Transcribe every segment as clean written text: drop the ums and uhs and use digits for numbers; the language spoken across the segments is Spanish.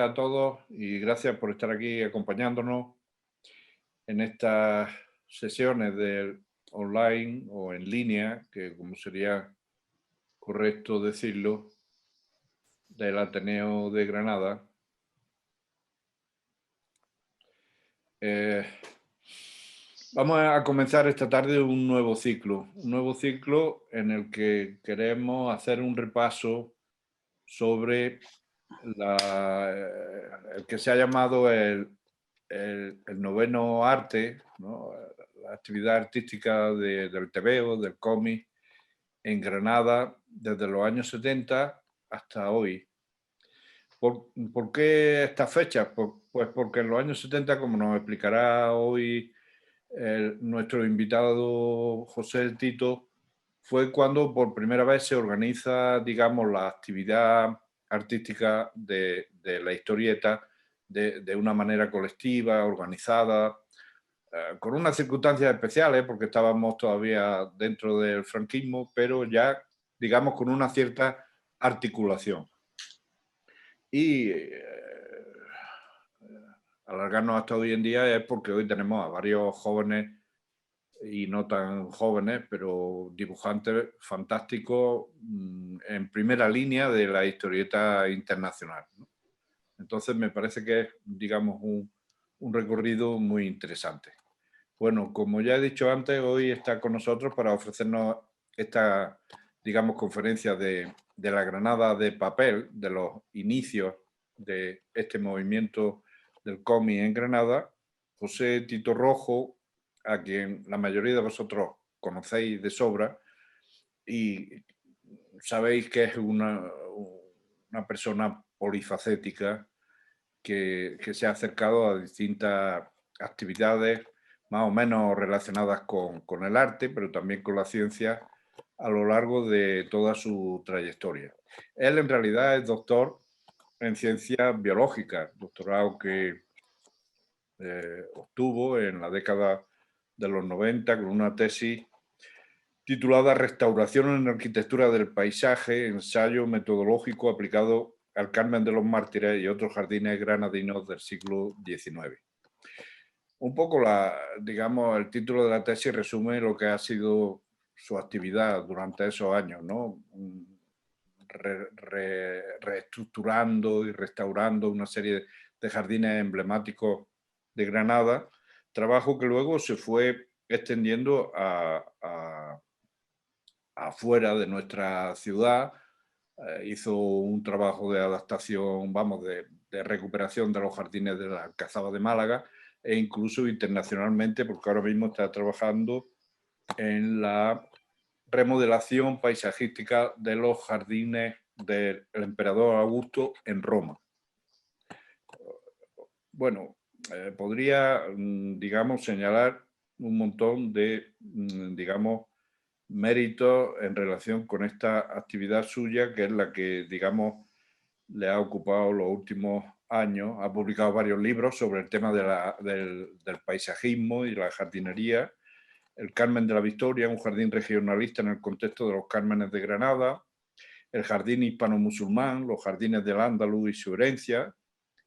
a todos y gracias por estar aquí acompañándonos en estas sesiones de online o en línea, que como sería correcto decirlo, del Ateneo de Granada. Vamos a comenzar esta tarde un nuevo ciclo en el que queremos hacer un repaso sobre el que se ha llamado el noveno arte, ¿no? La actividad artística del tebeo, del cómic, en Granada desde los años 70 hasta hoy. ¿Por qué estas fechas? Pues porque en los años 70, como nos explicará hoy nuestro invitado José Tito, fue cuando por primera vez se organiza, digamos, la actividad artística de la historieta de una manera colectiva, organizada, con unas circunstancias especiales, porque estábamos todavía dentro del franquismo, pero ya, digamos, con una cierta articulación. Y alargarnos hasta hoy en día es porque hoy tenemos a varios jóvenes y no tan jóvenes, pero dibujantes fantásticos en primera línea de la historieta internacional, ¿no? Entonces me parece que es, digamos, un recorrido muy interesante. Bueno, como ya he dicho antes, hoy está con nosotros para ofrecernos esta, digamos, conferencia de la Granada de papel, de los inicios de este movimiento del cómic en Granada, José Tito Rojo, a quien la mayoría de vosotros conocéis de sobra y sabéis que es una persona polifacética que se ha acercado a distintas actividades más o menos relacionadas con el arte, pero también con la ciencia a lo largo de toda su trayectoria. Él en realidad es doctor en ciencias biológicas, doctorado que obtuvo en la década de los 90 con una tesis titulada Restauración en Arquitectura del Paisaje, ensayo metodológico aplicado al Carmen de los Mártires y otros jardines granadinos del siglo XIX. Un poco digamos, el título de la tesis resume lo que ha sido su actividad durante esos años, ¿no? Reestructurando y restaurando una serie de jardines emblemáticos de Granada, trabajo que luego se fue extendiendo afuera de nuestra ciudad. Hizo un trabajo de adaptación, vamos, de recuperación de los jardines de la Alcazaba de Málaga e incluso internacionalmente, porque ahora mismo está trabajando en la remodelación paisajística de los jardines del emperador Augusto en Roma. Bueno, podría, digamos, señalar un montón de, digamos, méritos en relación con esta actividad suya, que es la que, digamos, le ha ocupado los últimos años. Ha publicado varios libros sobre el tema del paisajismo y la jardinería. El Carmen de la Victoria, un jardín regionalista en el contexto de los Cármenes de Granada. El Jardín Hispano-Musulmán, los jardines del Andaluz y su herencia,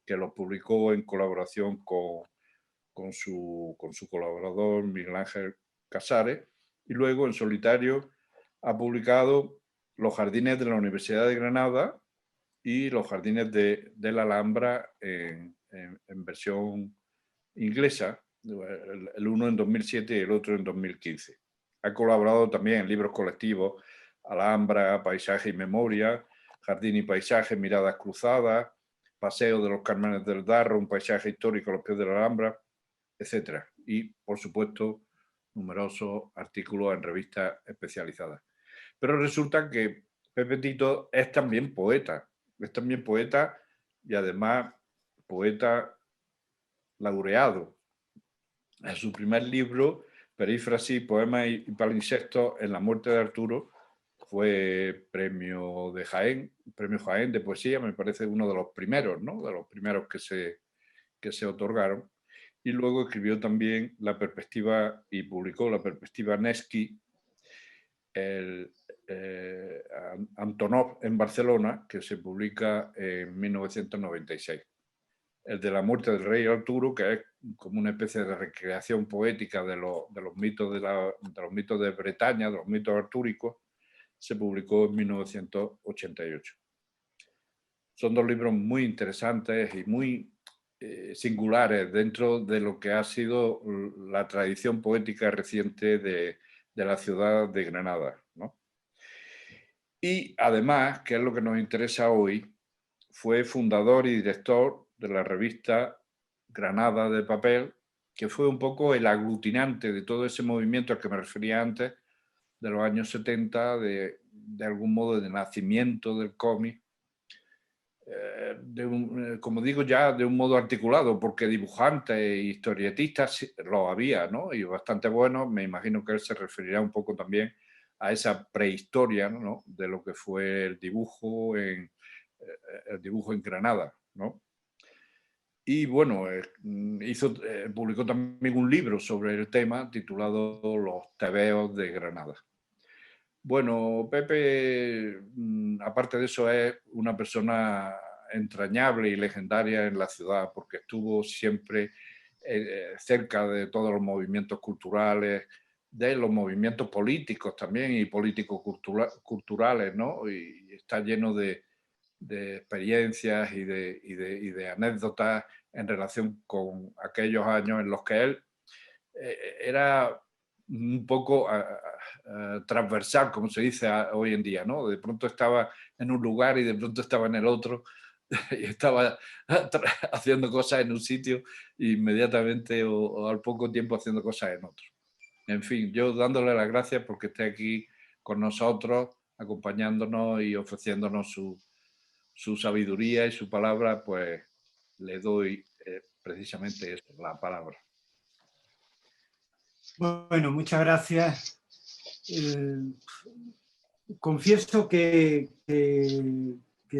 que los publicó en colaboración con su colaborador Miguel Ángel Casares. Y luego, en solitario, ha publicado Los jardines de la Universidad de Granada y Los jardines de la Alhambra en versión inglesa, el uno en 2007 y el otro en 2015. Ha colaborado también en libros colectivos Alhambra, Paisaje y Memoria, Jardín y Paisaje, Miradas Cruzadas, Paseo de los Cármenes del Darro, un paisaje histórico a los pies de la Alhambra, etc. Y, por supuesto, numerosos artículos en revistas especializadas. Pero resulta que Pepe Tito es también poeta y además poeta laureado. En su primer libro, Perífrasis, Poemas y Palinsestos en la muerte de Arturo, fue premio Jaén de poesía, me parece uno de los primeros, ¿no? De los primeros que se otorgaron. Y luego escribió también La Perspectiva y publicó La Perspectiva Nevsky, el Antonov en Barcelona, que se publica en 1996. el de la muerte del rey Arturo, que es como una especie de recreación poética de los mitos de los mitos de Bretaña, de los mitos artúricos, se publicó en 1988. Son dos libros muy interesantes y muy singulares dentro de lo que ha sido la tradición poética reciente de la ciudad de Granada, ¿no? Y además, que es lo que nos interesa hoy, fue fundador y director de la revista Granada de Papel, que fue un poco el aglutinante de todo ese movimiento al que me refería antes, de los años 70, de algún modo de nacimiento del cómic, como digo ya, de un modo articulado, porque dibujantes e historietistas lo había, ¿no? Y bastante buenos. Me imagino que él se referirá un poco también a esa prehistoria, ¿no?, de lo que fue el dibujo en Granada, ¿no? Y bueno, publicó también un libro sobre el tema titulado Los tebeos de Granada. Bueno, Pepe, aparte de eso, es una persona entrañable y legendaria en la ciudad, porque estuvo siempre cerca de todos los movimientos culturales, de los movimientos políticos también y político-culturales, ¿no? Y está lleno de experiencias y de anécdotas en relación con aquellos años en los que él era un poco transversal, como se dice hoy en día, ¿no? De pronto estaba en un lugar y de pronto estaba en el otro, y estaba haciendo cosas en un sitio e inmediatamente o al poco tiempo haciendo cosas en otro. En fin, yo dándole las gracias porque esté aquí con nosotros, acompañándonos y ofreciéndonos su sabiduría y su palabra, pues le doy precisamente eso, la palabra. Bueno, muchas gracias. Confieso que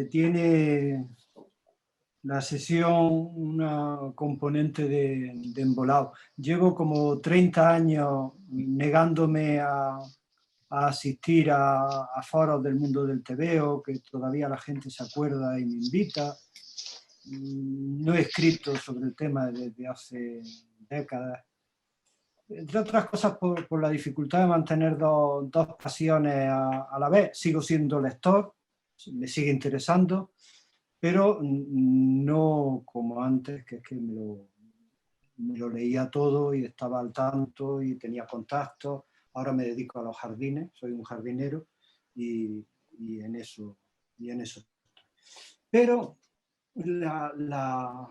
tiene la sesión una componente de embolado. Llevo como 30 años negándome a asistir a foros del mundo del tebeo, que todavía la gente se acuerda y me invita. No he escrito sobre el tema desde hace décadas. Entre otras cosas por la dificultad de mantener dos pasiones a la vez. Sigo siendo lector, me sigue interesando, pero no como antes, que es que me lo leía todo y estaba al tanto y tenía contactos. Ahora me dedico a los jardines, soy un jardinero y en eso. Pero la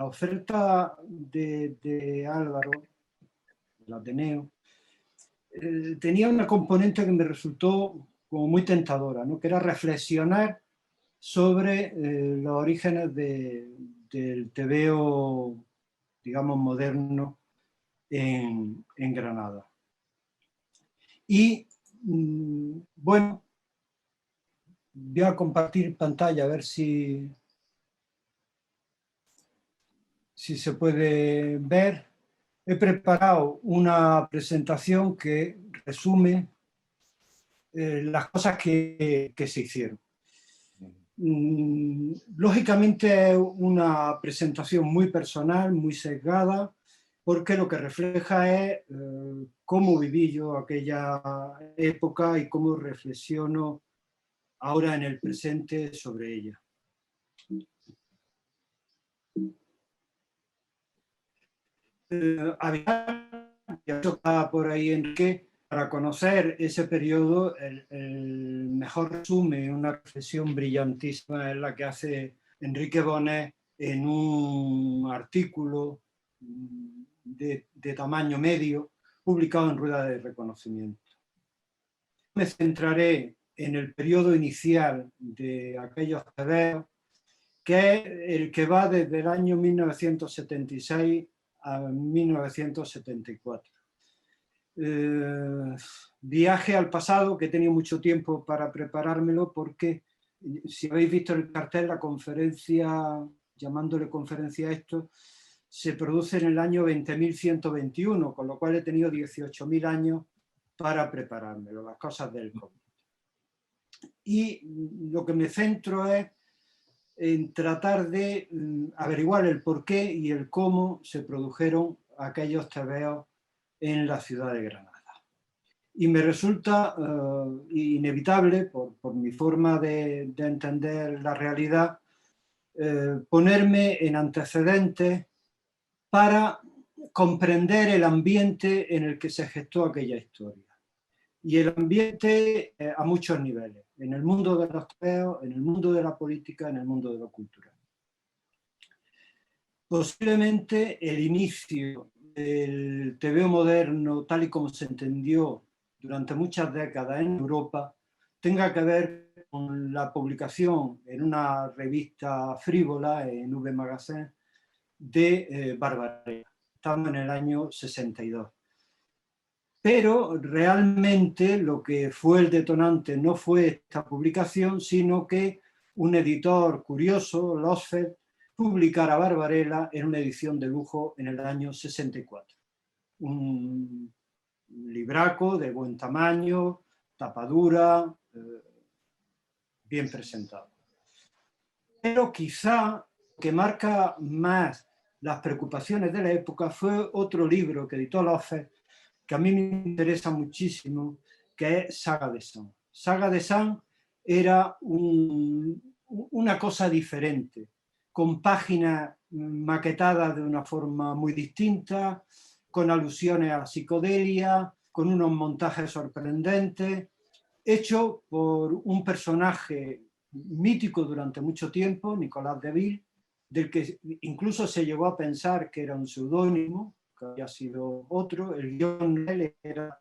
oferta de Álvaro, el Ateneo, tenía una componente que me resultó como muy tentadora, ¿no?, que era reflexionar sobre los orígenes del tebeo, digamos, moderno en Granada. Y bueno, voy a compartir pantalla a ver si se puede ver. He preparado una presentación que resume las cosas que se hicieron. Lógicamente es una presentación muy personal, muy sesgada, porque lo que refleja es cómo viví yo aquella época y cómo reflexiono ahora en el presente sobre ella. Había por ahí Enrique, para conocer ese periodo, el mejor resumen, una reflexión brillantísima, es la que hace Enrique Bonet en un artículo de tamaño medio, publicado en Rueda de Reconocimiento. Me centraré en el periodo inicial de aquellos tebeos, que es el que va desde el año 1976 a 1974. Viaje al pasado, que he tenido mucho tiempo para preparármelo, porque si habéis visto el cartel, la conferencia, llamándole conferencia a esto, se produce en el año 20.121, con lo cual he tenido 18.000 años para preparármelo, las cosas del COVID. Y lo que me centro es en tratar de averiguar el por qué y el cómo se produjeron aquellos tebeos en la ciudad de Granada. Y me resulta inevitable, por mi forma de entender la realidad, ponerme en antecedentes para comprender el ambiente en el que se gestó aquella historia. Y el ambiente a muchos niveles, en el mundo de los tebeos, en el mundo de la política, en el mundo de lo cultural. Posiblemente el inicio del tebeo moderno, tal y como se entendió durante muchas décadas en Europa, tenga que ver con la publicación en una revista frívola, en V Magazine, de Barbarella. Estamos en el año 62. Pero realmente lo que fue el detonante no fue esta publicación, sino que un editor curioso, Losfeld, publicara Barbarella en una edición de lujo en el año 64. Un libraco de buen tamaño, tapadura, bien presentado. Pero quizá lo que marca más las preocupaciones de la época fue otro libro que editó Losfeld, que a mí me interesa muchísimo, que es Saga de Sang. Saga de Sang era una cosa diferente, con páginas maquetadas de una forma muy distinta, con alusiones a la psicodelia, con unos montajes sorprendentes, hecho por un personaje mítico durante mucho tiempo, Nicolas Deville, del que incluso se llegó a pensar que era un seudónimo, que había sido otro. El guión de él era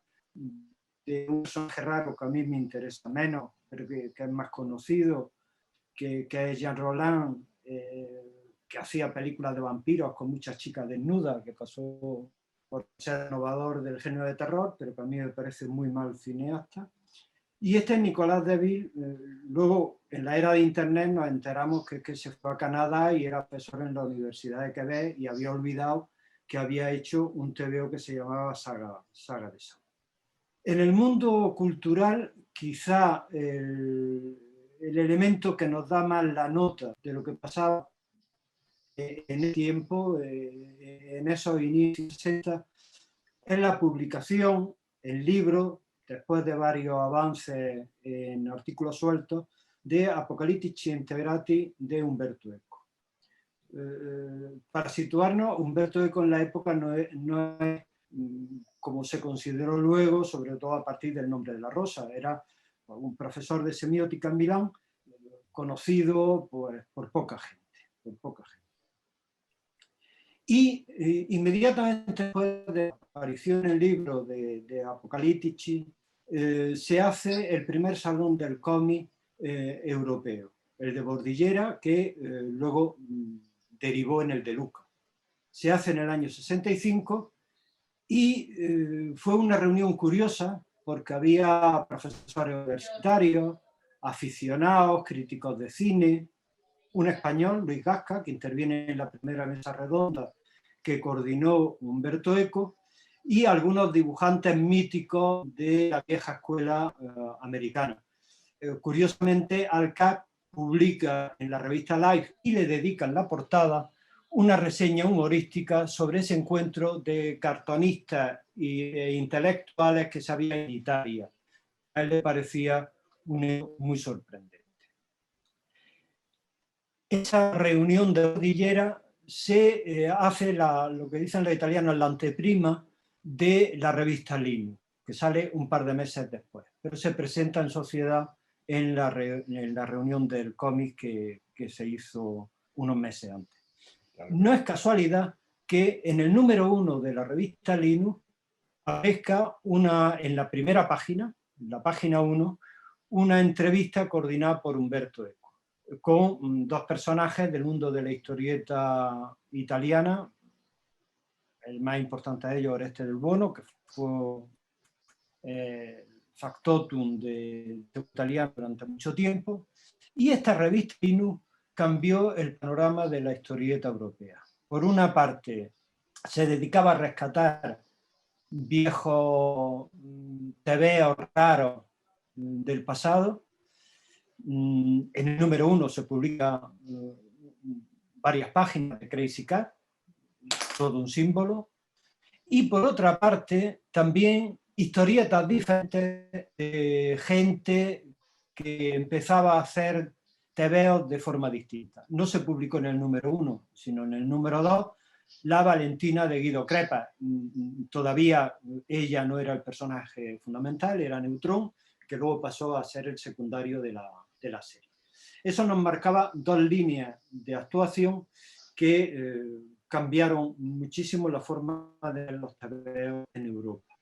de un personaje raro que a mí me interesa menos, pero que es más conocido, que es Jean Roland, que hacía películas de vampiros con muchas chicas desnudas, que pasó por ser innovador del género de terror, pero que a mí me parece muy mal cineasta. Y este Nicolas Deville, luego en la era de Internet nos enteramos que se fue a Canadá y era profesor en la Universidad de Quebec y había olvidado que había hecho un tebeo que se llamaba Saga de Sang. En el mundo cultural, quizá el elemento que nos da más la nota de lo que pasaba en el tiempo, en esos inicios 60, es la publicación en libro, después de varios avances en artículos sueltos, de Apocaliptici Integrati de Umberto Eco. Para situarnos, Umberto Eco en la época no es como se consideró luego, sobre todo a partir del Nombre de la Rosa. Era un profesor de semiótica en Milán, conocido pues, por poca gente. Y inmediatamente después de la aparición en el libro de Apocaliptici, se hace el primer salón del cómic europeo, el de Bordillera, que luego derivó en el de Luca. Se hace en el año 65 y fue una reunión curiosa porque había profesores universitarios, aficionados, críticos de cine, un español, Luis Gasca, que interviene en la primera mesa redonda que coordinó Umberto Eco, y algunos dibujantes míticos de la vieja escuela americana. Curiosamente, Alcat publica en la revista Life y le dedica en la portada una reseña humorística sobre ese encuentro de cartonistas e intelectuales que se había en Italia. A él le parecía muy sorprendente. Esa reunión de Bordillera se hace lo que dicen los italianos, la anteprima de la revista Linus, que sale un par de meses después, pero se presenta en sociedad en la reunión del cómic que se hizo unos meses antes. No es casualidad que en el número 1 de la revista Linus aparezca en la primera página, en la página 1, una entrevista coordinada por Umberto Eco, con dos personajes del mundo de la historieta italiana. El más importante de ellos, Oreste del Bono, que fue factotum de italiano durante mucho tiempo. Y esta revista Linus cambió el panorama de la historieta europea. Por una parte, se dedicaba a rescatar viejos tebeos raros del pasado, En el número 1 se publica varias páginas de Crazy Cat, todo un símbolo. Y por otra parte, también historietas diferentes de gente que empezaba a hacer tebeos de forma distinta. No se publicó en el número 1, sino en el número 2, La Valentina de Guido Crepa. Todavía ella no era el personaje fundamental, era Neutrón, que luego pasó a ser el secundario de la serie. Eso nos marcaba dos líneas de actuación que cambiaron muchísimo la forma de los tebeos en Europa.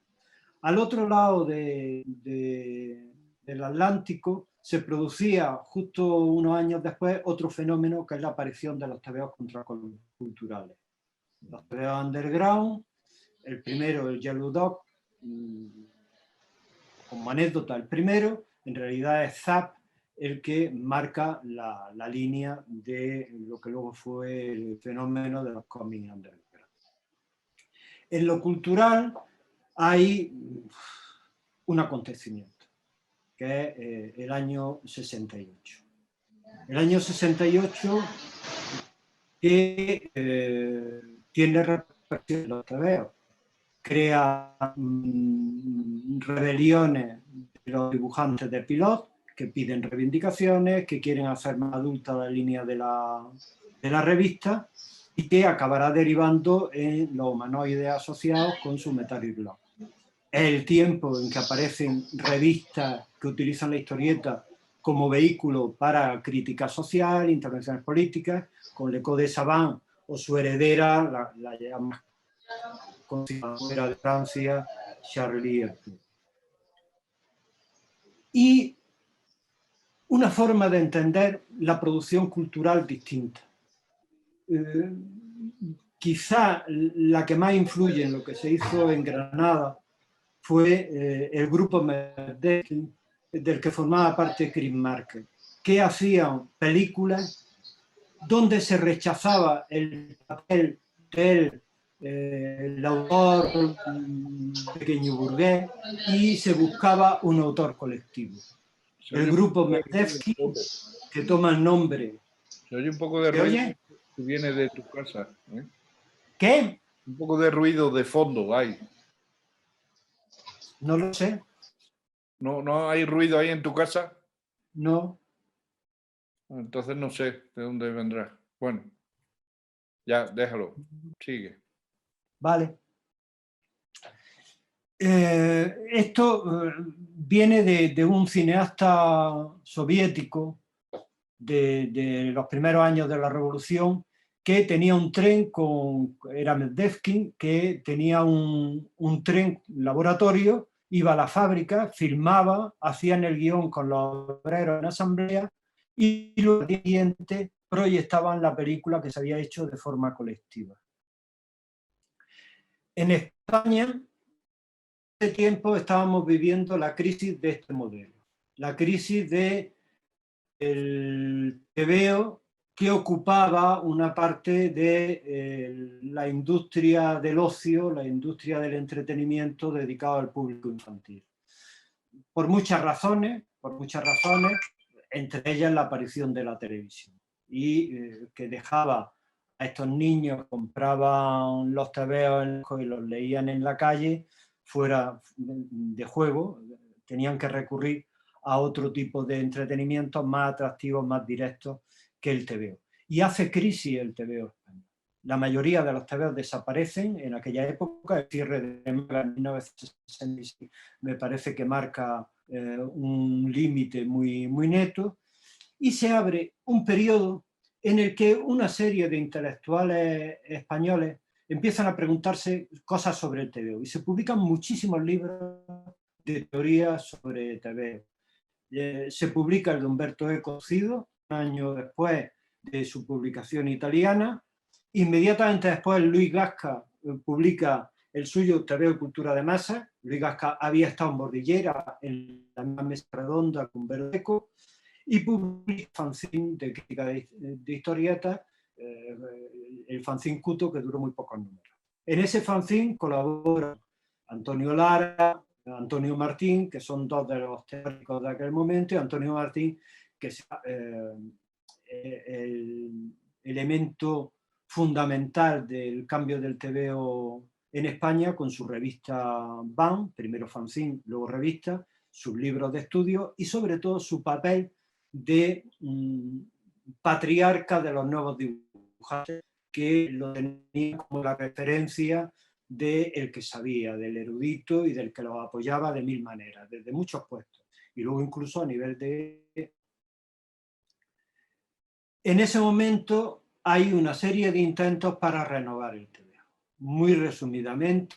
Al otro lado del Atlántico se producía justo unos años después otro fenómeno, que es la aparición de los tebeos contraculturales. Los tebeos underground, el primero, el Yellow Dog, como anécdota, el primero, en realidad es Zap el que marca la línea de lo que luego fue el fenómeno de los cómics underground. En lo cultural hay un acontecimiento, que es el año 68. El año 68 que tiene repercusión en los tebeos, crea rebeliones de los dibujantes de Pilot, que piden reivindicaciones, que quieren hacer más adulta la línea de la revista y que acabará derivando en los humanoides asociados con su Metal Gear. Es el tiempo en que aparecen revistas que utilizan la historieta como vehículo para crítica social, intervenciones políticas, con Le Code Savant o su heredera, la llama conocida de Francia, Charlie Hebdo. Y una forma de entender la producción cultural distinta. Quizá la que más influye en lo que se hizo en Granada fue el grupo Medeski, del que formaba parte Chris Marker, que hacían películas donde se rechazaba el papel del autor pequeño burgués y se buscaba un autor colectivo. El grupo Medeski, que toma el nombre... Se oye un poco de ruido que viene de tu casa. ¿Qué? Un poco de ruido de fondo hay. No lo sé. ¿No hay ruido ahí en tu casa? No. Entonces no sé de dónde vendrá. Bueno, ya, déjalo. Sigue. Vale. Esto viene de un cineasta soviético de los primeros años de la Revolución, que tenía un tren era Medeski, que tenía un tren laboratorio, iba a la fábrica, filmaba, hacían el guión con los obreros en asamblea y los siguientes proyectaban la película que se había hecho de forma colectiva. En España, en ese tiempo estábamos viviendo la crisis de este modelo, la crisis del tebeo que ocupaba una parte de la industria del ocio, la industria del entretenimiento dedicado al público infantil. Por muchas razones, entre ellas la aparición de la televisión, y que dejaba a estos niños, compraban los tebeos y los leían en la calle, fuera de juego, tenían que recurrir a otro tipo de entretenimientos más atractivos, más directos que el tebeo. Y hace crisis el tebeo español. La mayoría de los tebeos desaparecen en aquella época. El cierre de 1966 me parece que marca un límite muy, muy neto, y se abre un periodo en el que una serie de intelectuales españoles empiezan a preguntarse cosas sobre el tebeo, y se publican muchísimos libros de teoría sobre tebeo. Se publica el de Umberto Eco Cido, un año después de su publicación italiana. Inmediatamente después Luis Gasca publica el suyo, Tebeo y Cultura de Masa. Luis Gasca había estado en Bordillera, en la misma mesa redonda con Umberto Eco, y publica fanzine de crítica de historietas, el fanzine Cuto, que duró muy pocos números. En ese fanzine colaboran Antonio Lara, Antonio Martín, que son dos de los teóricos de aquel momento, y Antonio Martín, que que sea el elemento fundamental del cambio del TVO en España, con su revista BAM, primero fanzine, luego revista, sus libros de estudio y sobre todo su papel de patriarca de los nuevos dibujantes, que lo tenía como la referencia del que sabía, del erudito y del que lo apoyaba de mil maneras, desde muchos puestos. Y luego incluso a nivel de... En ese momento hay una serie de intentos para renovar el TVO. Muy resumidamente,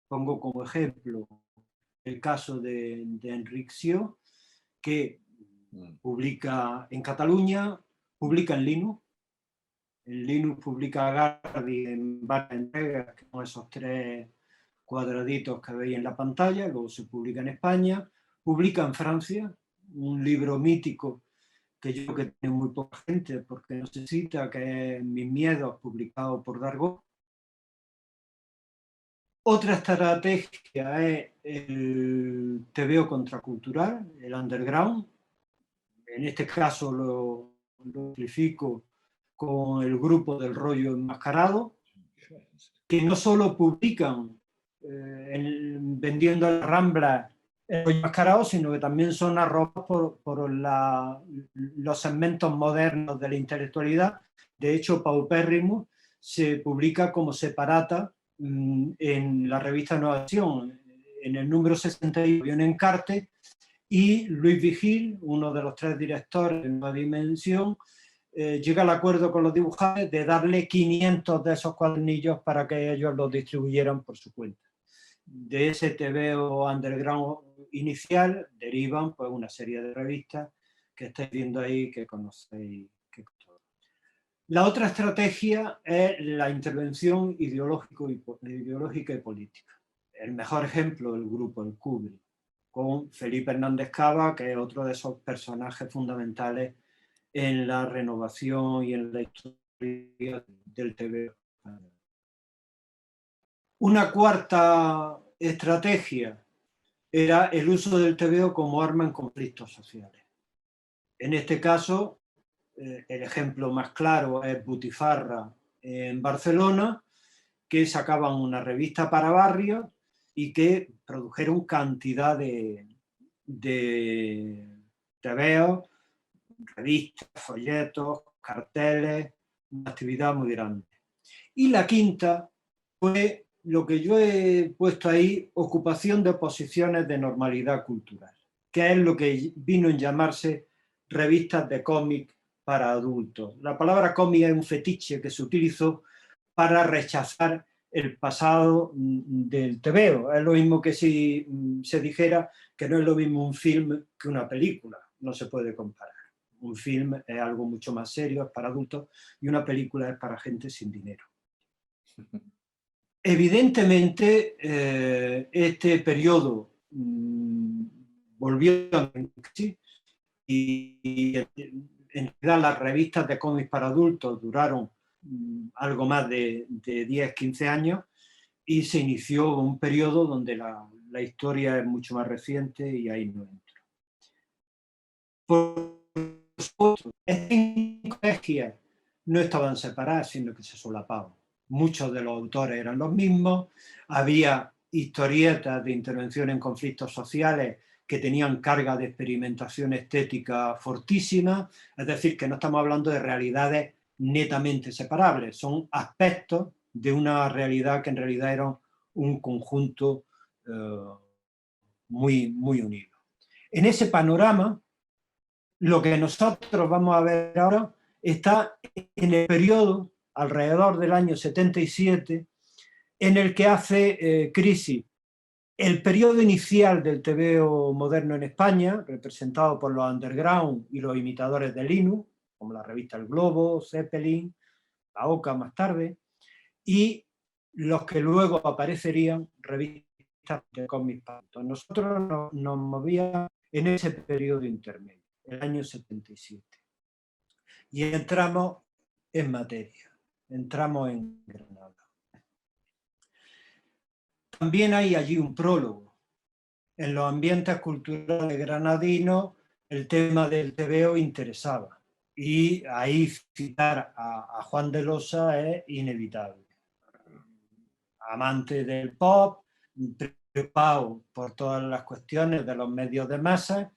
pongo como ejemplo el caso de Enric Sió, que publica en Cataluña, publica en Linux. En Linux publica Gardi en varias entregas, que son esos 3 cuadraditos que veis en la pantalla, luego se publica en España, publica en Francia, un libro mítico que yo creo que tiene muy poca gente porque no se cita, que es Mis miedos, publicado por Dargaud. Otra estrategia es el TVO contracultural, el underground. En este caso lo simplifico con el grupo del rollo enmascarado, que no solo publican vendiendo la Rambla el rollo enmascarado, sino que también son arropados por los segmentos modernos de la intelectualidad. De hecho, Paupérrimo se publica como separata en la revista Nueva Acción, en el número 61 un encarte, y Luis Vigil, uno de los 3 directores de Nueva Dimensión, llega al acuerdo con los dibujantes de darle 500 de esos cuadernillos para que ellos los distribuyeran por su cuenta. De ese TVO underground inicial derivan pues una serie de revistas que estáis viendo ahí, que conocéis. La otra estrategia es la intervención ideológica y política. El mejor ejemplo del grupo, el Kubrick, con Felipe Hernández Cava, que es otro de esos personajes fundamentales en la renovación y en la historia del TVO. Una cuarta estrategia era el uso del TVO como arma en conflictos sociales. En este caso, el ejemplo más claro es Butifarra en Barcelona, que sacaban una revista para barrios y que produjeron cantidad de TVOs, revistas, folletos, carteles, una actividad muy grande. Y la quinta fue lo que yo he puesto ahí, ocupación de posiciones de normalidad cultural, que es lo que vino en llamarse revistas de cómic para adultos. La palabra cómic es un fetiche que se utilizó para rechazar el pasado del TVO. Es lo mismo que si se dijera que no es lo mismo un film que una película, no se puede comparar. Un film es algo mucho más serio, es para adultos, y una película es para gente sin dinero. Evidentemente, este periodo volvió a y en realidad las revistas de cómics para adultos duraron algo más de 10, 15 años y se inició un periodo donde la historia es mucho más reciente y ahí no entro. Por supuesto, estas estrategias no estaban separadas, sino que se solapaban. Muchos de los autores eran los mismos, había historietas de intervención en conflictos sociales que tenían carga de experimentación estética fortísima, es decir, que no estamos hablando de realidades netamente separables, son aspectos de una realidad que en realidad era un conjunto muy, muy unido. En ese panorama, lo que nosotros vamos a ver ahora está en el periodo alrededor del año 77 en el que hace crisis el periodo inicial del TVO moderno en España, representado por los underground y los imitadores de Linux, como la revista El Globo, Zeppelin, la OCA más tarde, y los que luego aparecerían revistas de cómics. Nosotros nos movíamos en ese periodo intermedio, el año 77. Y entramos en materia, entramos en Granada. También hay allí un prólogo. en los ambientes culturales granadinos el tema del tebeo interesaba. Y ahí citar a Juan de Losa es inevitable. Amante del pop, preocupado por todas las cuestiones de los medios de masa,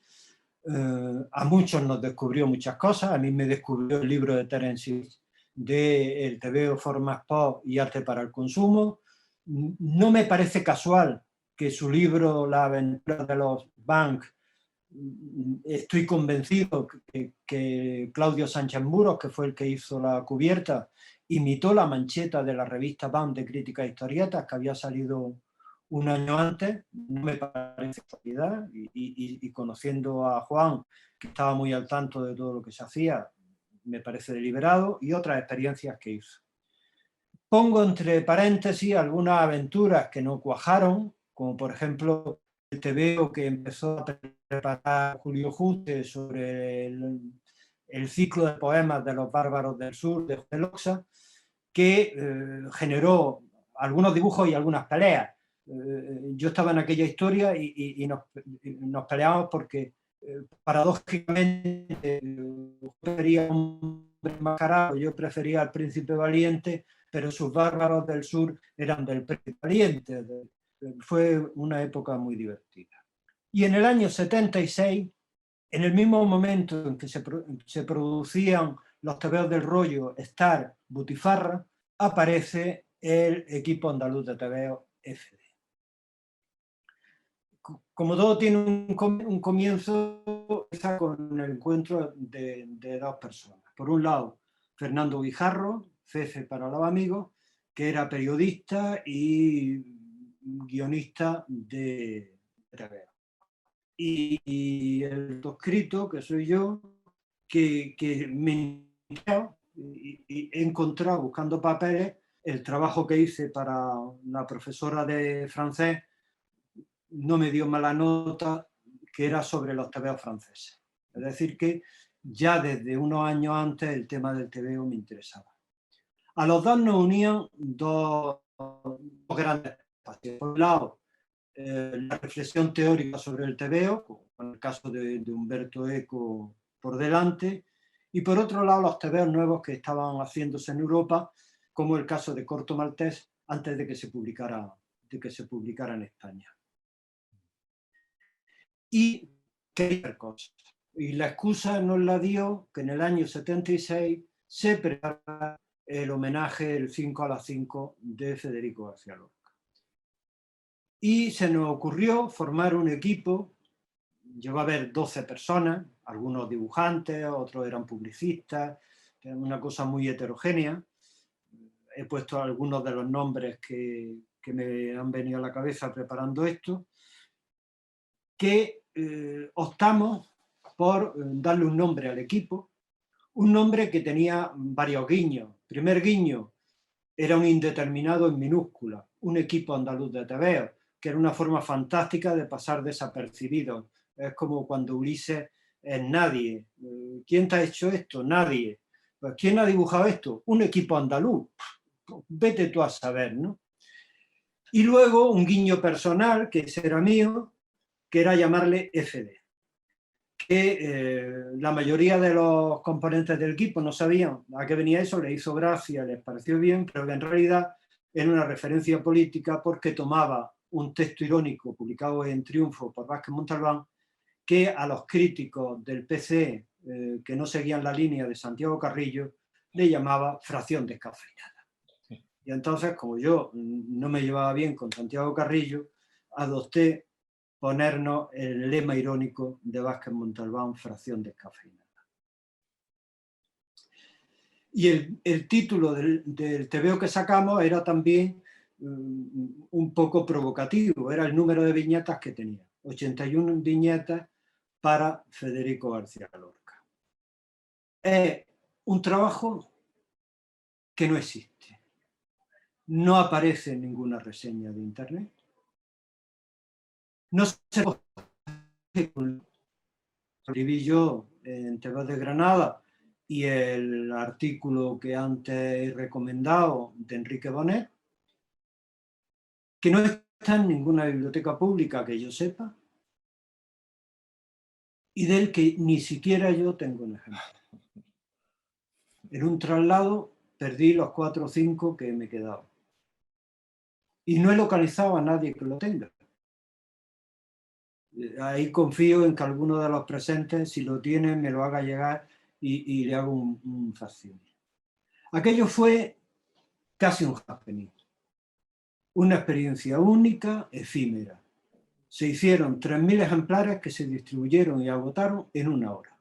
a muchos nos descubrió muchas cosas. A mí me descubrió el libro de Terence Hill de El tebeo, formas pop y arte para el consumo. No me parece casual que su libro La aventura de los Banks, estoy convencido que Claudio Sánchez Muros, que fue el que hizo la cubierta, imitó la mancheta de la revista BAM de críticas e historietas que había salido un año antes. No me parece casualidad, y conociendo a Juan, que estaba muy al tanto de todo lo que se hacía, me parece deliberado, y otras experiencias que hizo. Pongo entre paréntesis algunas aventuras que no cuajaron, como por ejemplo el tebeo que empezó a preparar Julio Juste sobre el ciclo de poemas de los bárbaros del sur de José Loxa, que generó algunos dibujos y algunas peleas. Yo estaba en aquella historia y nos peleamos porque paradójicamente yo prefería un hombre enmascarado, yo prefería al príncipe valiente, pero sus bárbaros del sur eran del príncipe valiente. Fue una época muy divertida. Y en el año 76, en el mismo momento en que se producían los tebeos del rollo Star, Butifarra, aparece el equipo andaluz de tebeo FD. Como todo tiene un comienzo, empieza con el encuentro de dos personas. Por un lado, Fernando Guijarro, Fefe para los amigos, que era periodista y guionista de tebeo. Y el escrito, que soy yo, que me he encontrado buscando papeles el trabajo que hice para la profesora de francés. No me dio mala nota, que era sobre los tebeos franceses. Es decir, que ya desde unos años antes el tema del tebeo me interesaba. A los dos nos unían dos grandes espacios. Por un lado, la reflexión teórica sobre el tebeo, con el caso de Umberto Eco por delante, y por otro lado los tebeos nuevos que estaban haciéndose en Europa, como el caso de Corto Maltés, antes de que se publicara en España. Y quería cosas. Y la excusa nos la dio que en el año 76 se prepara el homenaje el 5 a las 5 de Federico García Lorca. Y se nos ocurrió formar un equipo. Llegó a haber 12 personas, algunos dibujantes, otros eran publicistas, una cosa muy heterogénea. He puesto algunos de los nombres que me han venido a la cabeza preparando esto, que optamos por darle un nombre al equipo, un nombre que tenía varios guiños. Primer guiño era un indeterminado en minúscula, un equipo andaluz de tebeo, que era una forma fantástica de pasar desapercibido. Es como cuando Ulises es nadie. ¿Quién te ha hecho esto? Nadie. Pues, ¿quién ha dibujado esto? Un equipo andaluz. Vete tú a saber, ¿no? Y luego un guiño personal, que ese era mío, que era llamarle FD. Que la mayoría de los componentes del equipo no sabían a qué venía eso, les hizo gracia, les pareció bien, pero que en realidad era una referencia política porque tomaba un texto irónico publicado en Triunfo por Vázquez Montalbán, que a los críticos del PC que no seguían la línea de Santiago Carrillo le llamaba fracción descafeinada. Y entonces, como yo no me llevaba bien con Santiago Carrillo, adopté ponernos el lema irónico de Vázquez Montalbán, fracción descafeinada. Y el título del tebeo que sacamos era también un poco provocativo, era el número de viñetas que tenía, 81 viñetas para Federico García Lorca. Es un trabajo que no existe, no aparece en ninguna reseña de internet, no se escribí yo en Tebeos de Granada y el artículo que antes he recomendado de Enrique Bonet, que no está en ninguna biblioteca pública que yo sepa, y del que ni siquiera yo tengo un ejemplo. En un traslado perdí los 4 o 5 que me quedaban. Y no he localizado a nadie que lo tenga. Ahí confío en que alguno de los presentes, si lo tiene, me lo haga llegar y le hago un facsimile. Aquello fue casi un happening. Una experiencia única, efímera. Se hicieron 3.000 ejemplares que se distribuyeron y agotaron en una hora.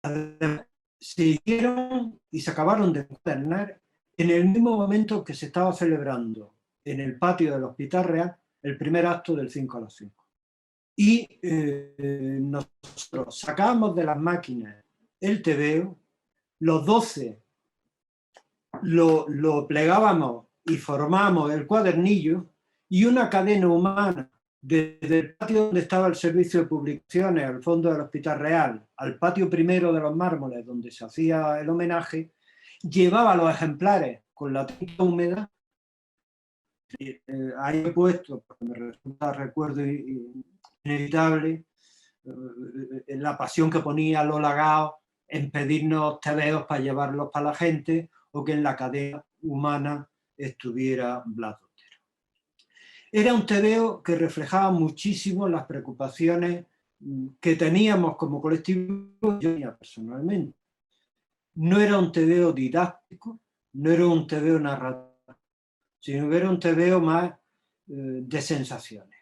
Además, se hicieron y se acabaron de encuadernar en el mismo momento que se estaba celebrando en el patio del Hospital Real el primer acto del 5 a las 5. Y nosotros sacábamos de las máquinas el tebeo, los 12 lo plegábamos y formábamos el cuadernillo, y una cadena humana desde el patio donde estaba el servicio de publicaciones al fondo del Hospital Real al patio primero de los mármoles donde se hacía el homenaje, llevaba los ejemplares con la tinta húmeda. Ahí he puesto, porque me resulta recuerdo inevitable, la pasión que ponía Lola Gao en pedirnos tebeos para llevarlos para la gente, o que en la cadena humana estuviera Blas Otero. Era un tebeo que reflejaba muchísimo las preocupaciones que teníamos como colectivo, yo tenía personalmente. No era un tebeo didáctico, no era un tebeo narrativo, sino que era un tebeo más de sensaciones.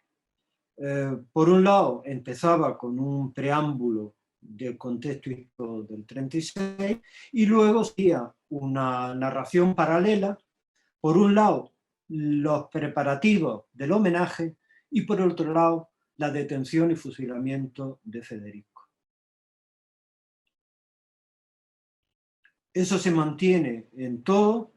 Por un lado, empezaba con un preámbulo del contexto histórico del 36 y luego hacía una narración paralela, por un lado, los preparativos del homenaje y por otro lado, la detención y fusilamiento de Federico. Eso se mantiene en todo.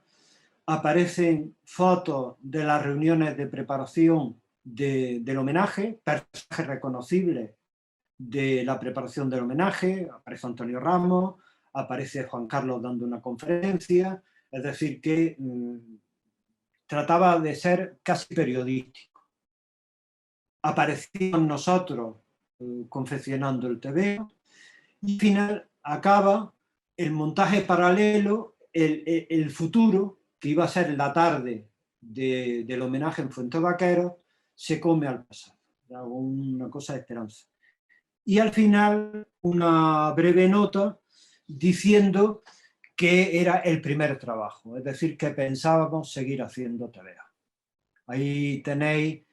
Aparecen fotos de las reuniones de preparación del homenaje, personajes reconocibles de la preparación del homenaje. Aparece Antonio Ramos, aparece Juan Carlos dando una conferencia, es decir, que trataba de ser casi periodístico. Aparecíamos nosotros confeccionando el tebeo, y al final acaba el montaje paralelo, el futuro, que iba a ser la tarde del homenaje en Fuente Vaqueros, se come al pasado. Una cosa de esperanza. Y al final una breve nota diciendo que era el primer trabajo, es decir, que pensábamos seguir haciendo tebeo. Ahí tenéis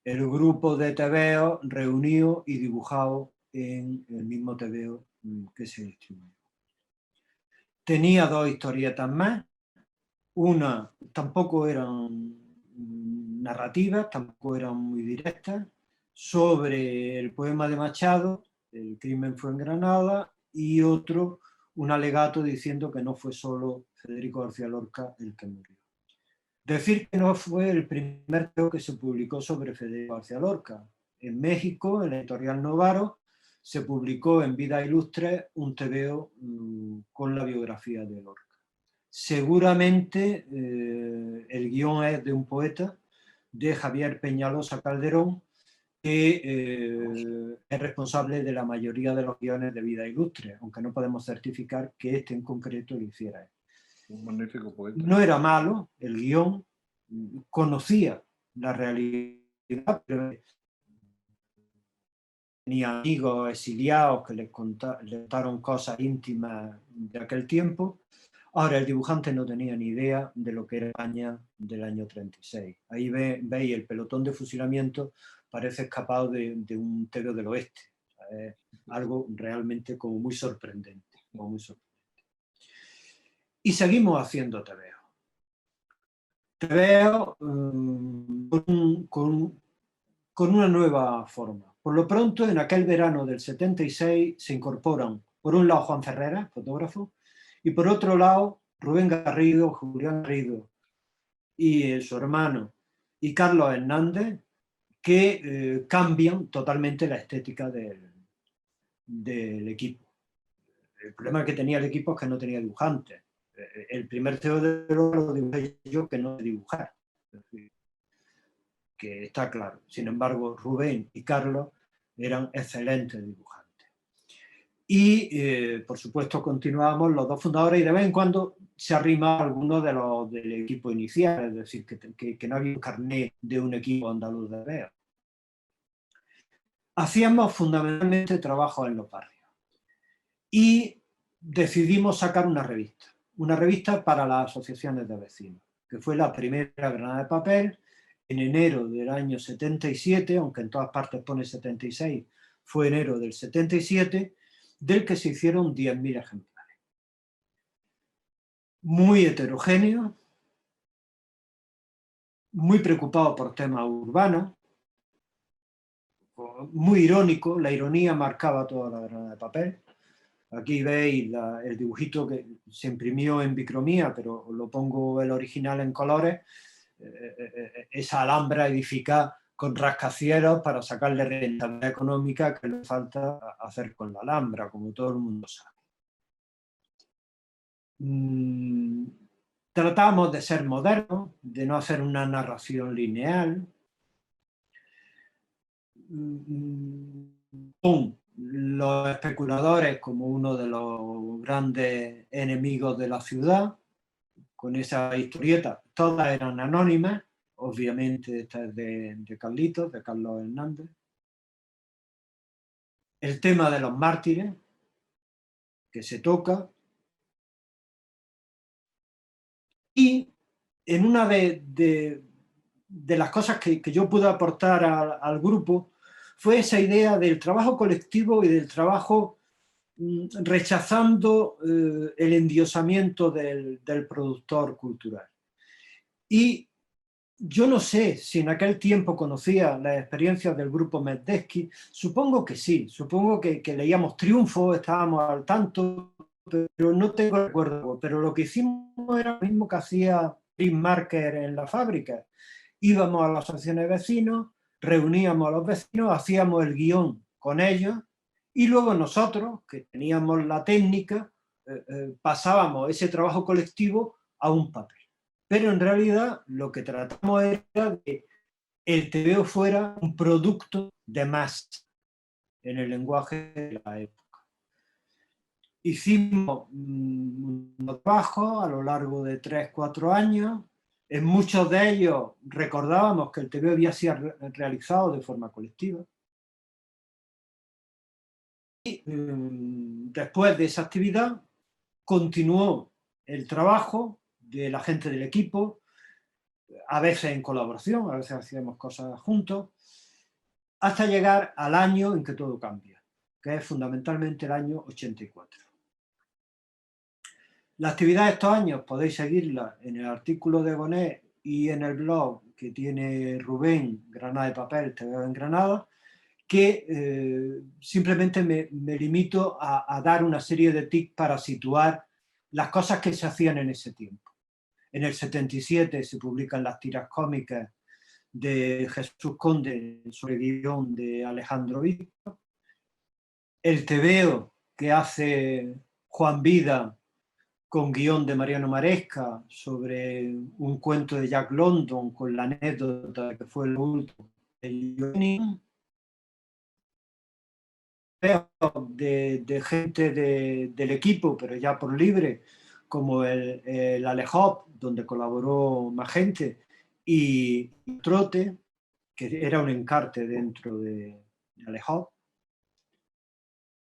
el grupo de tebeo reunido y dibujado en el mismo tebeo que se distribuyó. Tenía 2 historietas más. Una tampoco eran narrativas, tampoco eran muy directas, sobre el poema de Machado, El crimen fue en Granada, y otro, un alegato diciendo que no fue solo Federico García Lorca el que murió. Decir que no fue el primer tebeo que se publicó sobre Federico García Lorca. En México, en la editorial Novaro, se publicó en Vida Ilustre un tebeo con la biografía de Lorca. Seguramente el guión es de un poeta, de Javier Peñalosa Calderón, que es responsable de la mayoría de los guiones de Vida Ilustre, aunque no podemos certificar que este en concreto lo hiciera él. Un magnífico poeta. No era malo el guión, conocía la realidad, pero tenía amigos exiliados que le contaron cosas íntimas de aquel tiempo. Ahora, el dibujante no tenía ni idea de lo que era España del año 36. Ahí veis el pelotón de fusilamiento, parece escapado de un tebeo del oeste. Es algo realmente como muy sorprendente, Y seguimos haciendo tebeo. Tebeo con una nueva forma. Por lo pronto, en aquel verano del 76 se incorporan, por un lado, Juan Ferreras, fotógrafo, y por otro lado, Rubén Garrido, Julián Garrido y su hermano, y Carlos Hernández, que cambian totalmente la estética del equipo. El problema que tenía el equipo es que no tenía dibujantes. El primer tebeo de lo dibujé yo, que no sé dibujar. Es decir, que está claro. Sin embargo, Rubén y Carlos eran excelentes dibujantes. Y, por supuesto, continuábamos los dos fundadores y de vez en cuando se arrima alguno de los del equipo inicial, es decir, que no había un carné de un equipo andaluz de veo. Hacíamos fundamentalmente trabajo en los barrios y decidimos sacar una revista para las asociaciones de vecinos, que fue la primera Granada de Papel, en enero del año 77, aunque en todas partes pone 76, fue enero del 77, del que se hicieron 10.000 ejemplares. Muy heterogéneo, muy preocupado por temas urbanos, muy irónico, la ironía marcaba toda la Granada de Papel. Aquí veis el dibujito que se imprimió en bicromía, pero lo pongo el original en colores, esa alhambra edificada con rascacielos para sacarle rentabilidad económica que le falta hacer con la alhambra, como todo el mundo sabe. Tratamos de ser modernos, de no hacer una narración lineal, con los especuladores como uno de los grandes enemigos de la ciudad, con esa historieta, todas eran anónimas, obviamente esta es de Carlitos, de Carlos Hernández. El tema de los mártires, que se toca, y en una de las cosas que yo pude aportar al grupo fue esa idea del trabajo colectivo y del trabajo rechazando el endiosamiento del productor cultural. Y yo no sé si en aquel tiempo conocía las experiencias del grupo Mezdesky, supongo que sí, supongo que leíamos Triunfo, estábamos al tanto, pero no tengo recuerdo. Pero lo que hicimos era lo mismo que hacía Chris Marker en la fábrica. Íbamos a las asociaciones de vecinos, reuníamos a los vecinos, hacíamos el guión con ellos y luego nosotros, que teníamos la técnica, pasábamos ese trabajo colectivo a un papel. Pero en realidad lo que tratamos era de que el TVO fuera un producto de masa en el lenguaje de la época. Hicimos un trabajo a lo largo de 3-4 años. En muchos de ellos recordábamos que el TVO había sido realizado de forma colectiva. Y después de esa actividad continuó el trabajo de la gente del equipo, a veces en colaboración, a veces hacíamos cosas juntos, hasta llegar al año en que todo cambia, que es fundamentalmente el año 84. La actividad de estos años podéis seguirla en el artículo de Bonet y en el blog que tiene Rubén, Granada de Papel, TVO en Granada, que simplemente me limito a dar una serie de tips para situar las cosas que se hacían en ese tiempo. En el 77 se publican las tiras cómicas de Jesús Conde sobre guión de Alejandro Víctor. El TVO que hace Juan Vida con guión de Mariano Maresca sobre un cuento de Jack London con la anécdota que fue el último de gente del equipo, pero ya por libre, como el Alejop, donde colaboró más gente, y Trote, que era un encarte dentro de Alejop.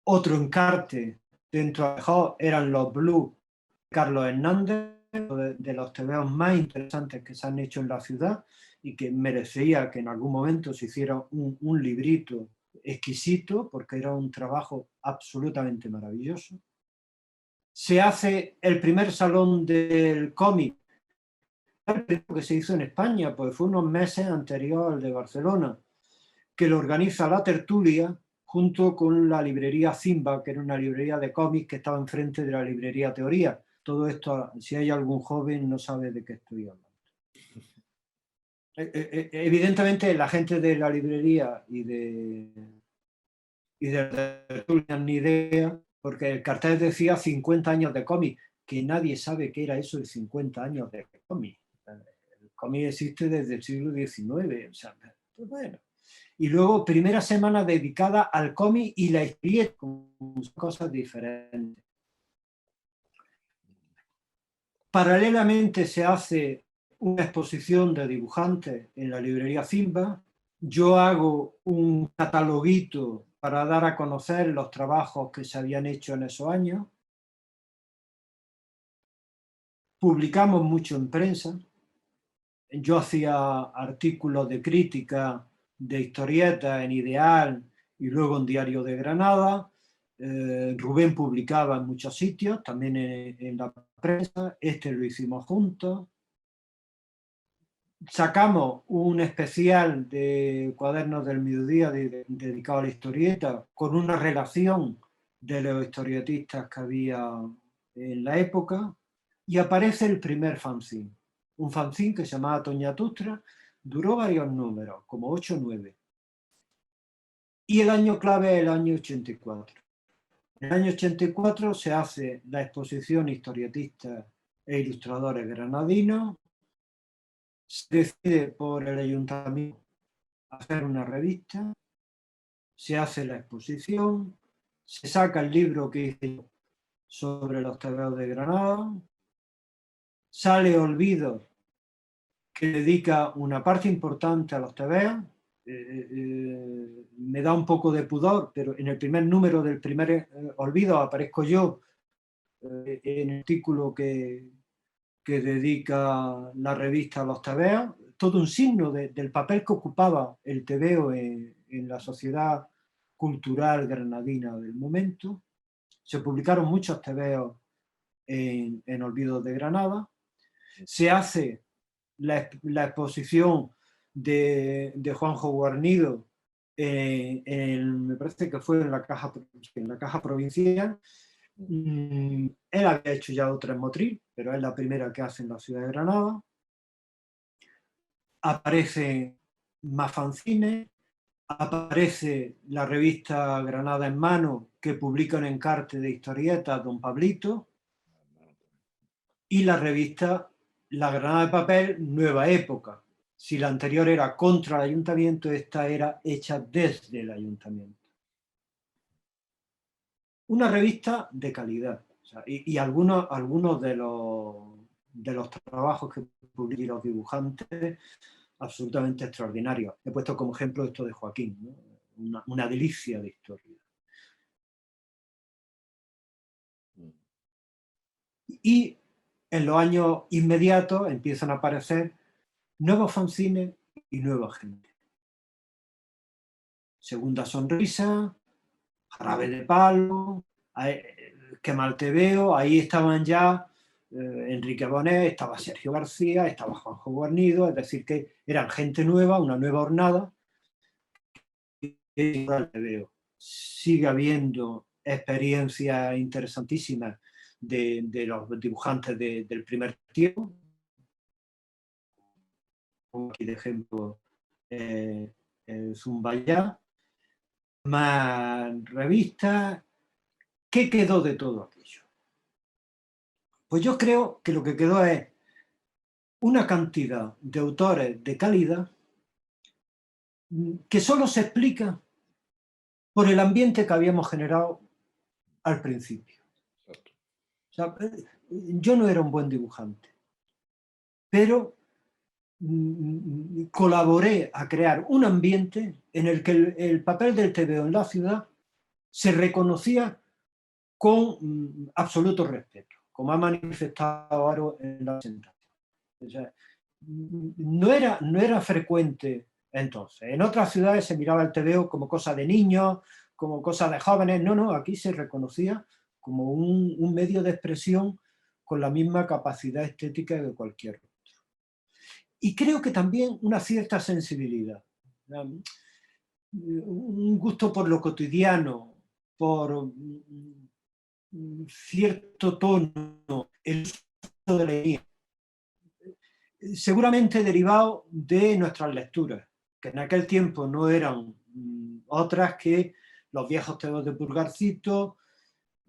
Otro encarte dentro de Alejop eran los Blues de Carlos Hernández, de los TVOs más interesantes que se han hecho en la ciudad y que merecía que en algún momento se hiciera un librito exquisito, porque era un trabajo absolutamente maravilloso. Se hace el primer salón del cómic, que se hizo en España, pues fue unos meses anterior al de Barcelona, que lo organiza La Tertulia junto con la librería Zimba, que era una librería de cómics que estaba enfrente de la librería Teoría. Todo esto, si hay algún joven, no sabe de qué estoy hablando. Evidentemente la gente de la librería y de la Tertulia ni idea, porque el cartel decía 50 años de cómic, que nadie sabe qué era eso de 50 años de cómic. El cómic existe desde el siglo XIX, o sea, pues bueno. Y luego primera semana dedicada al cómic y la historieta, con cosas diferentes. Paralelamente se hace una exposición de dibujantes en la librería Simba. Yo hago un cataloguito para dar a conocer los trabajos que se habían hecho en esos años. Publicamos mucho en prensa. Yo hacía artículos de crítica de historietas en Ideal y luego en Diario de Granada. Rubén publicaba en muchos sitios, también en la prensa. Este lo hicimos juntos. Sacamos un especial de Cuadernos del Mediodía dedicado a la historieta, con una relación de los historietistas que había en la época, y aparece el primer fanzine, un fanzine que se llamaba Toñatustra, duró varios números, como 8 o 9. Y el año clave es el año 84. En el año 84 se hace la exposición Historietistas e Ilustradores Granadinos. Se decide por el ayuntamiento hacer una revista, se hace la exposición, se saca el libro que hice sobre los tebeos de Granada, sale Olvidos, que dedica una parte importante a los tebeos. Me da un poco de pudor, pero en el primer número del primer Olvidos aparezco yo en el artículo que dedica la revista a los tebeos, todo un signo del papel que ocupaba el tebeo en la sociedad cultural granadina del momento. Se publicaron muchos tebeos en Olvidos de Granada. Se hace la exposición de Juanjo Guarnido, me parece que fue en la Caja Provincial. Él había hecho ya otra en Motril, pero es la primera que hace en la ciudad de Granada. Aparece más fanzines, aparece la revista Granada en Mano, que publica un encarte de historietas, Don Pablito, y la revista La Granada de Papel, Nueva Época. Si la anterior era contra el ayuntamiento, esta era hecha desde el ayuntamiento. Una revista de calidad. O sea, y algunos de los trabajos que publican los dibujantes absolutamente extraordinarios. He puesto como ejemplo esto de Joaquín, ¿no? Una delicia de historia. Y en los años inmediatos empiezan a aparecer nuevos fanzines y nueva gente. Segunda Sonrisa, Jarabe de Palo, Qué mal te veo, ahí estaban ya Enrique Bonet, estaba Sergio García, estaba Juanjo Guarnido, es decir, que eran gente nueva, una nueva hornada. Sigue habiendo experiencias interesantísimas de los dibujantes del primer tiempo. Aquí de ejemplo Zumbayá, más revistas. ¿Qué quedó de todo aquello? Pues yo creo que lo que quedó es una cantidad de autores de calidad que solo se explica por el ambiente que habíamos generado al principio. O sea, yo no era un buen dibujante, pero colaboré a crear un ambiente en el que el papel del tebeo en la ciudad se reconocía con absoluto respeto, como ha manifestado Aro en la presentación. O sea, no era frecuente entonces. En otras ciudades se miraba el tebeo como cosa de niños, como cosa de jóvenes. No, aquí se reconocía como un medio de expresión con la misma capacidad estética que cualquier otro. Y creo que también una cierta sensibilidad, un gusto por lo cotidiano, por cierto tono, el uso de la ironía, seguramente derivado de nuestras lecturas, que en aquel tiempo no eran otras que los viejos tebeos de Pulgarcito,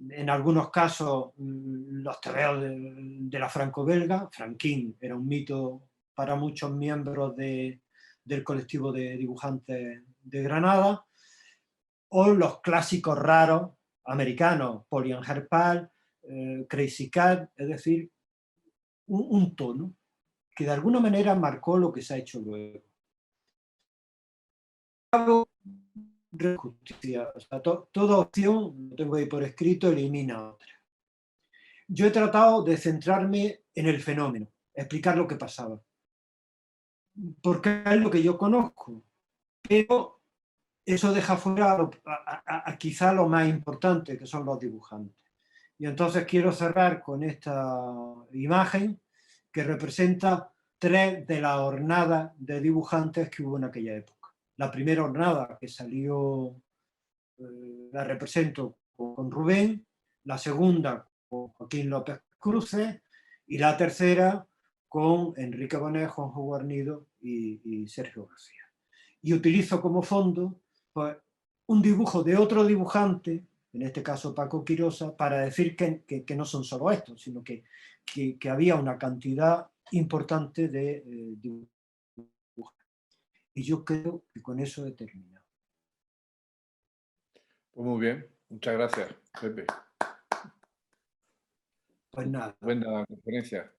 en algunos casos los tebeos de la franco-belga. Franquín era un mito para muchos miembros de del colectivo de dibujantes de Granada, o los clásicos raros americanos, Pauline Herpal, Crazy Cat, es decir, un tono que de alguna manera marcó lo que se ha hecho luego. Justicia, o sea, toda opción, lo tengo ahí por escrito, elimina otra. Yo he tratado de centrarme en el fenómeno, explicar lo que pasaba, porque es lo que yo conozco, pero eso deja fuera a quizá lo más importante, que son los dibujantes. Y entonces quiero cerrar con esta imagen que representa 3 de las hornadas de dibujantes que hubo en aquella época. La primera hornada que salió, la represento con Rubén, la segunda con Joaquín López Cruces y la tercera con Enrique Bonet, Juanjo Guarnido y Sergio García. Y utilizo como fondo pues, un dibujo de otro dibujante, en este caso Paco Quirosa, para decir que no son solo estos, sino que había una cantidad importante de dibujos. Y yo creo que con eso he terminado. Pues muy bien, muchas gracias, Pepe. Pues nada. Buena conferencia.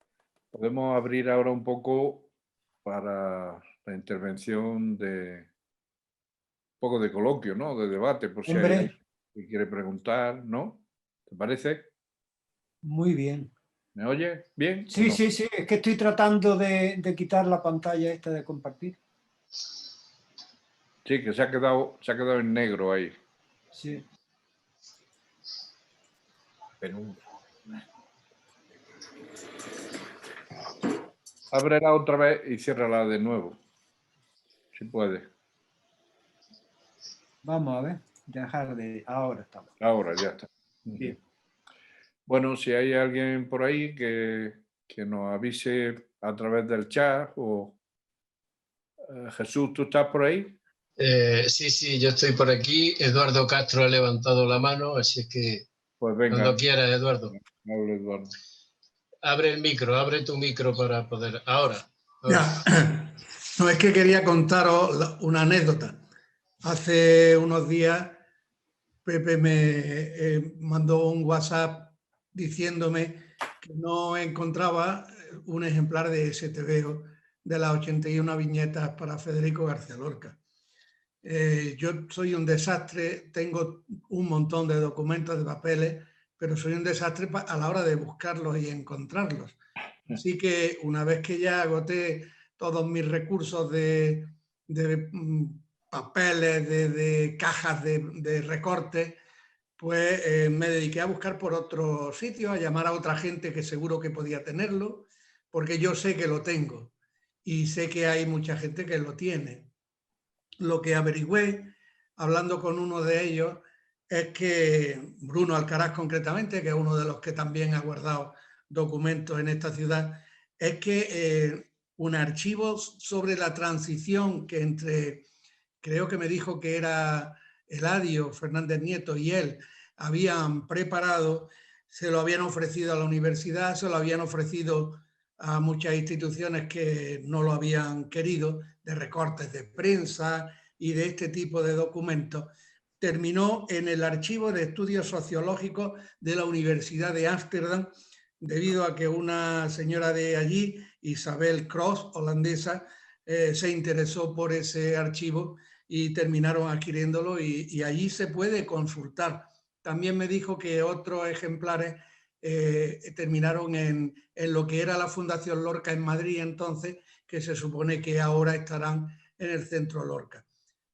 Podemos abrir ahora un poco para la intervención de un poco de coloquio, ¿no? De debate, por si hay alguien que quiere preguntar, ¿no? ¿Te parece? Muy bien. ¿Me oye bien? Sí, ¿o no? sí, sí, es que estoy tratando de quitar la pantalla esta de compartir. Sí, que se ha quedado en negro ahí. Sí. Penumbra. Ábrela otra vez y ciérrala de nuevo, si puede. Vamos a ver, dejar de... Ahora estamos. Ahora ya está. Bien. Bueno, si hay alguien por ahí que nos avise a través del chat o... Jesús, ¿tú estás por ahí? Sí, yo estoy por aquí. Eduardo Castro ha levantado la mano, así es que pues venga, cuando quieras, Eduardo. Habla, Eduardo. Abre el micro, abre tu micro para poder... Ahora. Ya. No, es que quería contaros una anécdota. Hace unos días Pepe me mandó un WhatsApp diciéndome que no encontraba un ejemplar de ese TVO de las 81 viñetas para Federico García Lorca. Yo soy un desastre, tengo un montón de documentos, de papeles, pero soy un desastre a la hora de buscarlos y encontrarlos. Así que una vez que ya agoté todos mis recursos de papeles, de cajas de recortes, pues me dediqué a buscar por otros sitios, a llamar a otra gente que seguro que podía tenerlo, porque yo sé que lo tengo y sé que hay mucha gente que lo tiene. Lo que averigüé, hablando con uno de ellos, es que Bruno Alcaraz concretamente, que es uno de los que también ha guardado documentos en esta ciudad, es que un archivo sobre la transición que entre, creo que me dijo que era Eladio Fernández Nieto y él, habían preparado, se lo habían ofrecido a la universidad, se lo habían ofrecido a muchas instituciones que no lo habían querido, de recortes de prensa y de este tipo de documentos, terminó en el archivo de estudios sociológicos de la Universidad de Ámsterdam, debido a que una señora de allí, Isabel Cross, holandesa, se interesó por ese archivo y terminaron adquiriéndolo y allí se puede consultar. También me dijo que otros ejemplares terminaron en lo que era la Fundación Lorca en Madrid entonces, que se supone que ahora estarán en el Centro Lorca.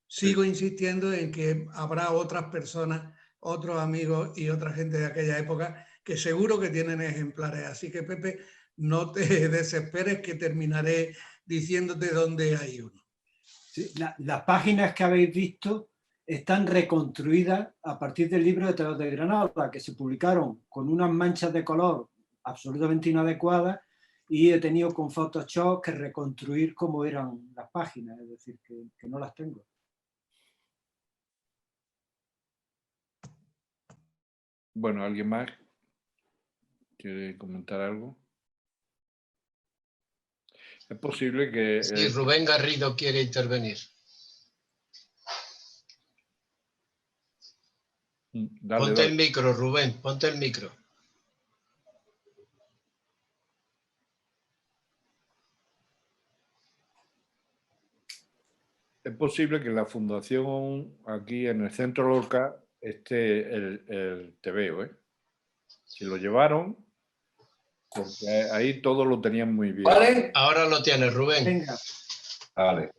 Sigo insistiendo en que habrá otras personas, otros amigos y otra gente de aquella época que seguro que tienen ejemplares. Así que, Pepe, no te desesperes que terminaré diciéndote dónde hay uno. Sí, las páginas que habéis visto están reconstruidas a partir del libro de Teos de Granada, que se publicaron con unas manchas de color absolutamente inadecuadas y he tenido con Photoshop que reconstruir cómo eran las páginas, es decir, que no las tengo. Bueno, ¿alguien más quiere comentar algo? Es posible que... Sí, Rubén Garrido quiere intervenir. Ponte el micro, Rubén, ponte el micro. Es posible que en la fundación, aquí en el centro Lorca, esté el TVO, ¿eh? Si lo llevaron, porque ahí todos lo tenían muy bien. ¿Vale? Ahora lo tienes, Rubén. Venga. Vale.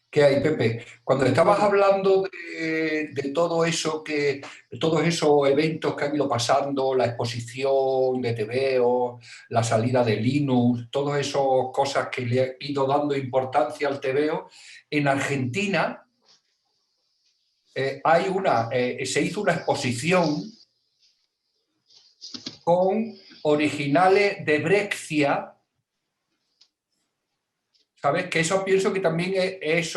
¿Qué hay, Pepe? Cuando estabas hablando de todo eso de todos esos eventos que han ido pasando, la exposición de TVO, la salida de Linux, todas esas cosas que le han ido dando importancia al TVO, en Argentina se hizo una exposición con originales de Brexia. ¿Sabes? Que eso pienso que también es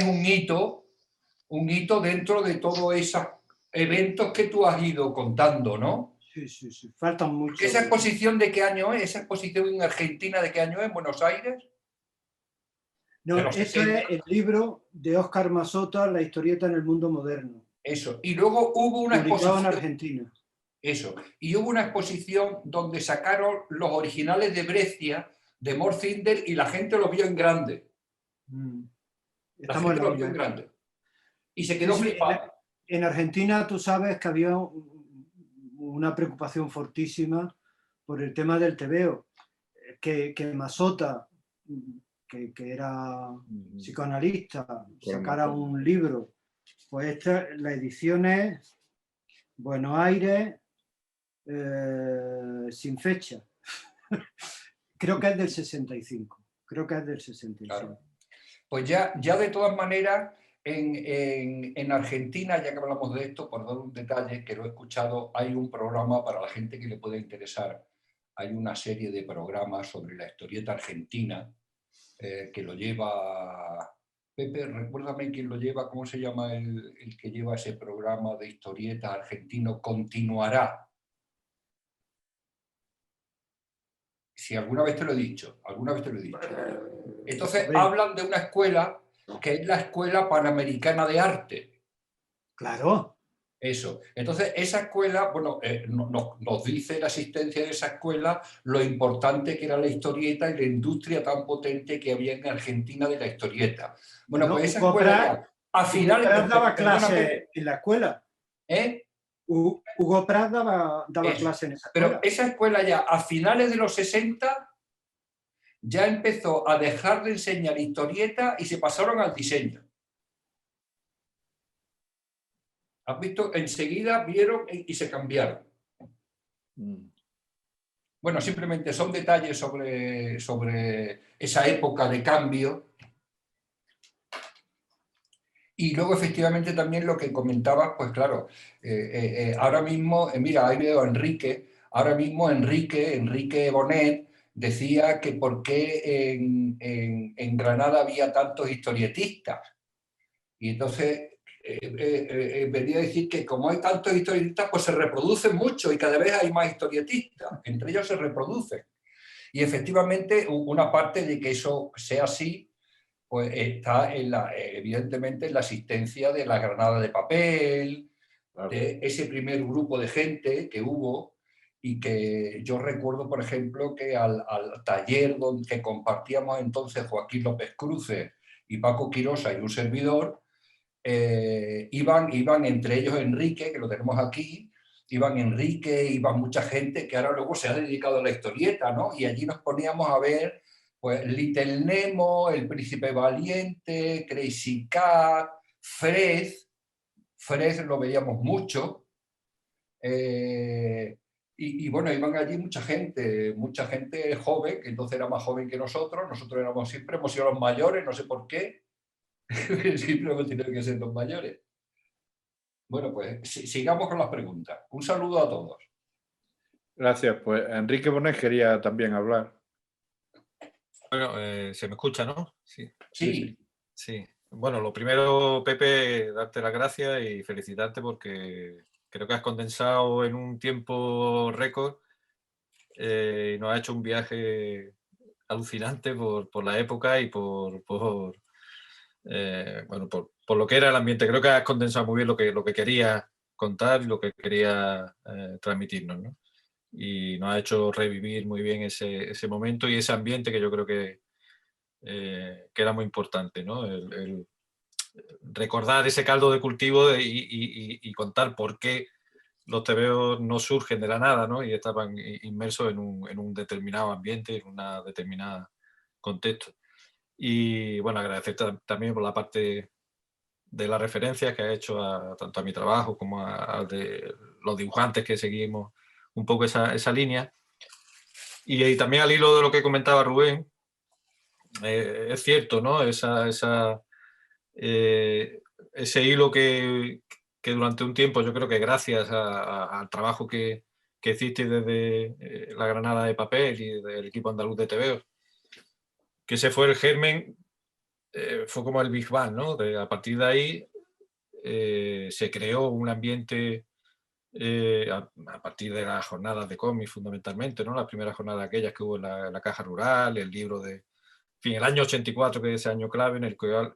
un hito dentro de todos esos eventos que tú has ido contando, ¿no? Sí, sí, sí. Faltan muchos. ¿Esa exposición de qué año es? ¿Esa exposición en Argentina de qué año es? ¿En Buenos Aires? No, esto es el libro de Óscar Mazota, La historieta en el mundo moderno. Eso. Y luego hubo una publicado exposición... en Argentina. Eso. Y hubo una exposición donde sacaron los originales de Brescia, de Morcinder, y la gente lo vio en grande. La Estamos gente en la lo vio en onda. grande. Y se quedó Sí, sí, flipado. en Argentina tú sabes que había una preocupación fortísima por el tema del TVO, que Mazota, que era psicoanalista, sacara un libro. Pues la edición es Buenos Aires, sin fecha. Creo que es del 65. Creo que es del 65. Claro. Pues ya de todas maneras, en Argentina, ya que hablamos de esto, por dar un detalle que lo he escuchado, hay un programa para la gente que le puede interesar. Hay una serie de programas sobre la historieta argentina que lo lleva... Pepe, recuérdame quién lo lleva, ¿cómo se llama el que lleva ese programa de historieta argentino? Continuará. Si alguna vez te lo he dicho, Entonces hablan de una escuela que es la Escuela Panamericana de Arte. Claro. Eso. Entonces, esa escuela, bueno, nos dice la asistencia de esa escuela lo importante que era la historieta y la industria tan potente que había en Argentina de la historieta. Bueno, pues esa escuela ya, a finales... Hugo Pratt daba clase en la escuela. Hugo Pratt daba clase en esa escuela. Pero esa escuela ya, a finales de los 60, ya empezó a dejar de enseñar historieta y se pasaron al diseño. ¿Has visto? Enseguida vieron y se cambiaron. Bueno, simplemente son detalles sobre esa época de cambio. Y luego, efectivamente, también lo que comentabas, pues claro, ahora mismo, mira, ahí veo a Enrique, ahora mismo Enrique Bonet decía que por qué en Granada había tantos historietistas. Y entonces venía a decir que como hay tantos historietistas, pues se reproducen mucho y cada vez hay más historietistas, entre ellos se reproducen. Y efectivamente una parte de que eso sea así, pues está evidentemente en la asistencia de la Granada de papel, claro, de ese primer grupo de gente que hubo y que yo recuerdo, por ejemplo, que al taller que compartíamos entonces Joaquín López Cruces y Paco Quirosa y un servidor, iban entre ellos Enrique, que lo tenemos aquí, iban mucha gente que ahora luego se ha dedicado a la historieta, ¿no? Y allí nos poníamos a ver pues Little Nemo, El Príncipe Valiente, Crazy Cat, Fred lo veíamos mucho, y bueno, iban allí mucha gente joven, que entonces era más joven que nosotros siempre hemos sido los mayores, no sé por qué, siempre hemos tenido que ser los mayores. Bueno, pues sigamos con las preguntas. Un saludo a todos. Gracias. Pues Enrique Bonet quería también hablar. Bueno, se me escucha, ¿no? Sí. Sí. Bueno, lo primero, Pepe, darte las gracias y felicitarte porque creo que has condensado en un tiempo récord y nos has hecho un viaje alucinante por la época y bueno, por lo que era el ambiente. Creo que has condensado muy bien lo que quería contar y lo que quería transmitirnos, ¿no? Y nos ha hecho revivir muy bien ese momento y ese ambiente que yo creo que era muy importante, ¿no? El recordar ese caldo de cultivo y contar por qué los tebeos no surgen de la nada, ¿no? Y estaban inmersos en un determinado ambiente, en una determinada contexto. Y bueno, agradecer también por la parte de las referencias que ha hecho tanto a mi trabajo como a de los dibujantes que seguimos un poco esa línea. Y también al hilo de lo que comentaba Rubén, es cierto, ¿no? Ese hilo que durante un tiempo, yo creo que gracias al trabajo que hiciste desde la Granada de Papel y del equipo andaluz de TVO, que se fue el germen, fue como el Big Bang, ¿no? A partir de ahí se creó un ambiente a partir de las jornadas de cómics fundamentalmente, ¿no? Las primeras jornadas aquellas que hubo en la Caja Rural, el libro de... En fin, el año 84, que es ese año clave en el que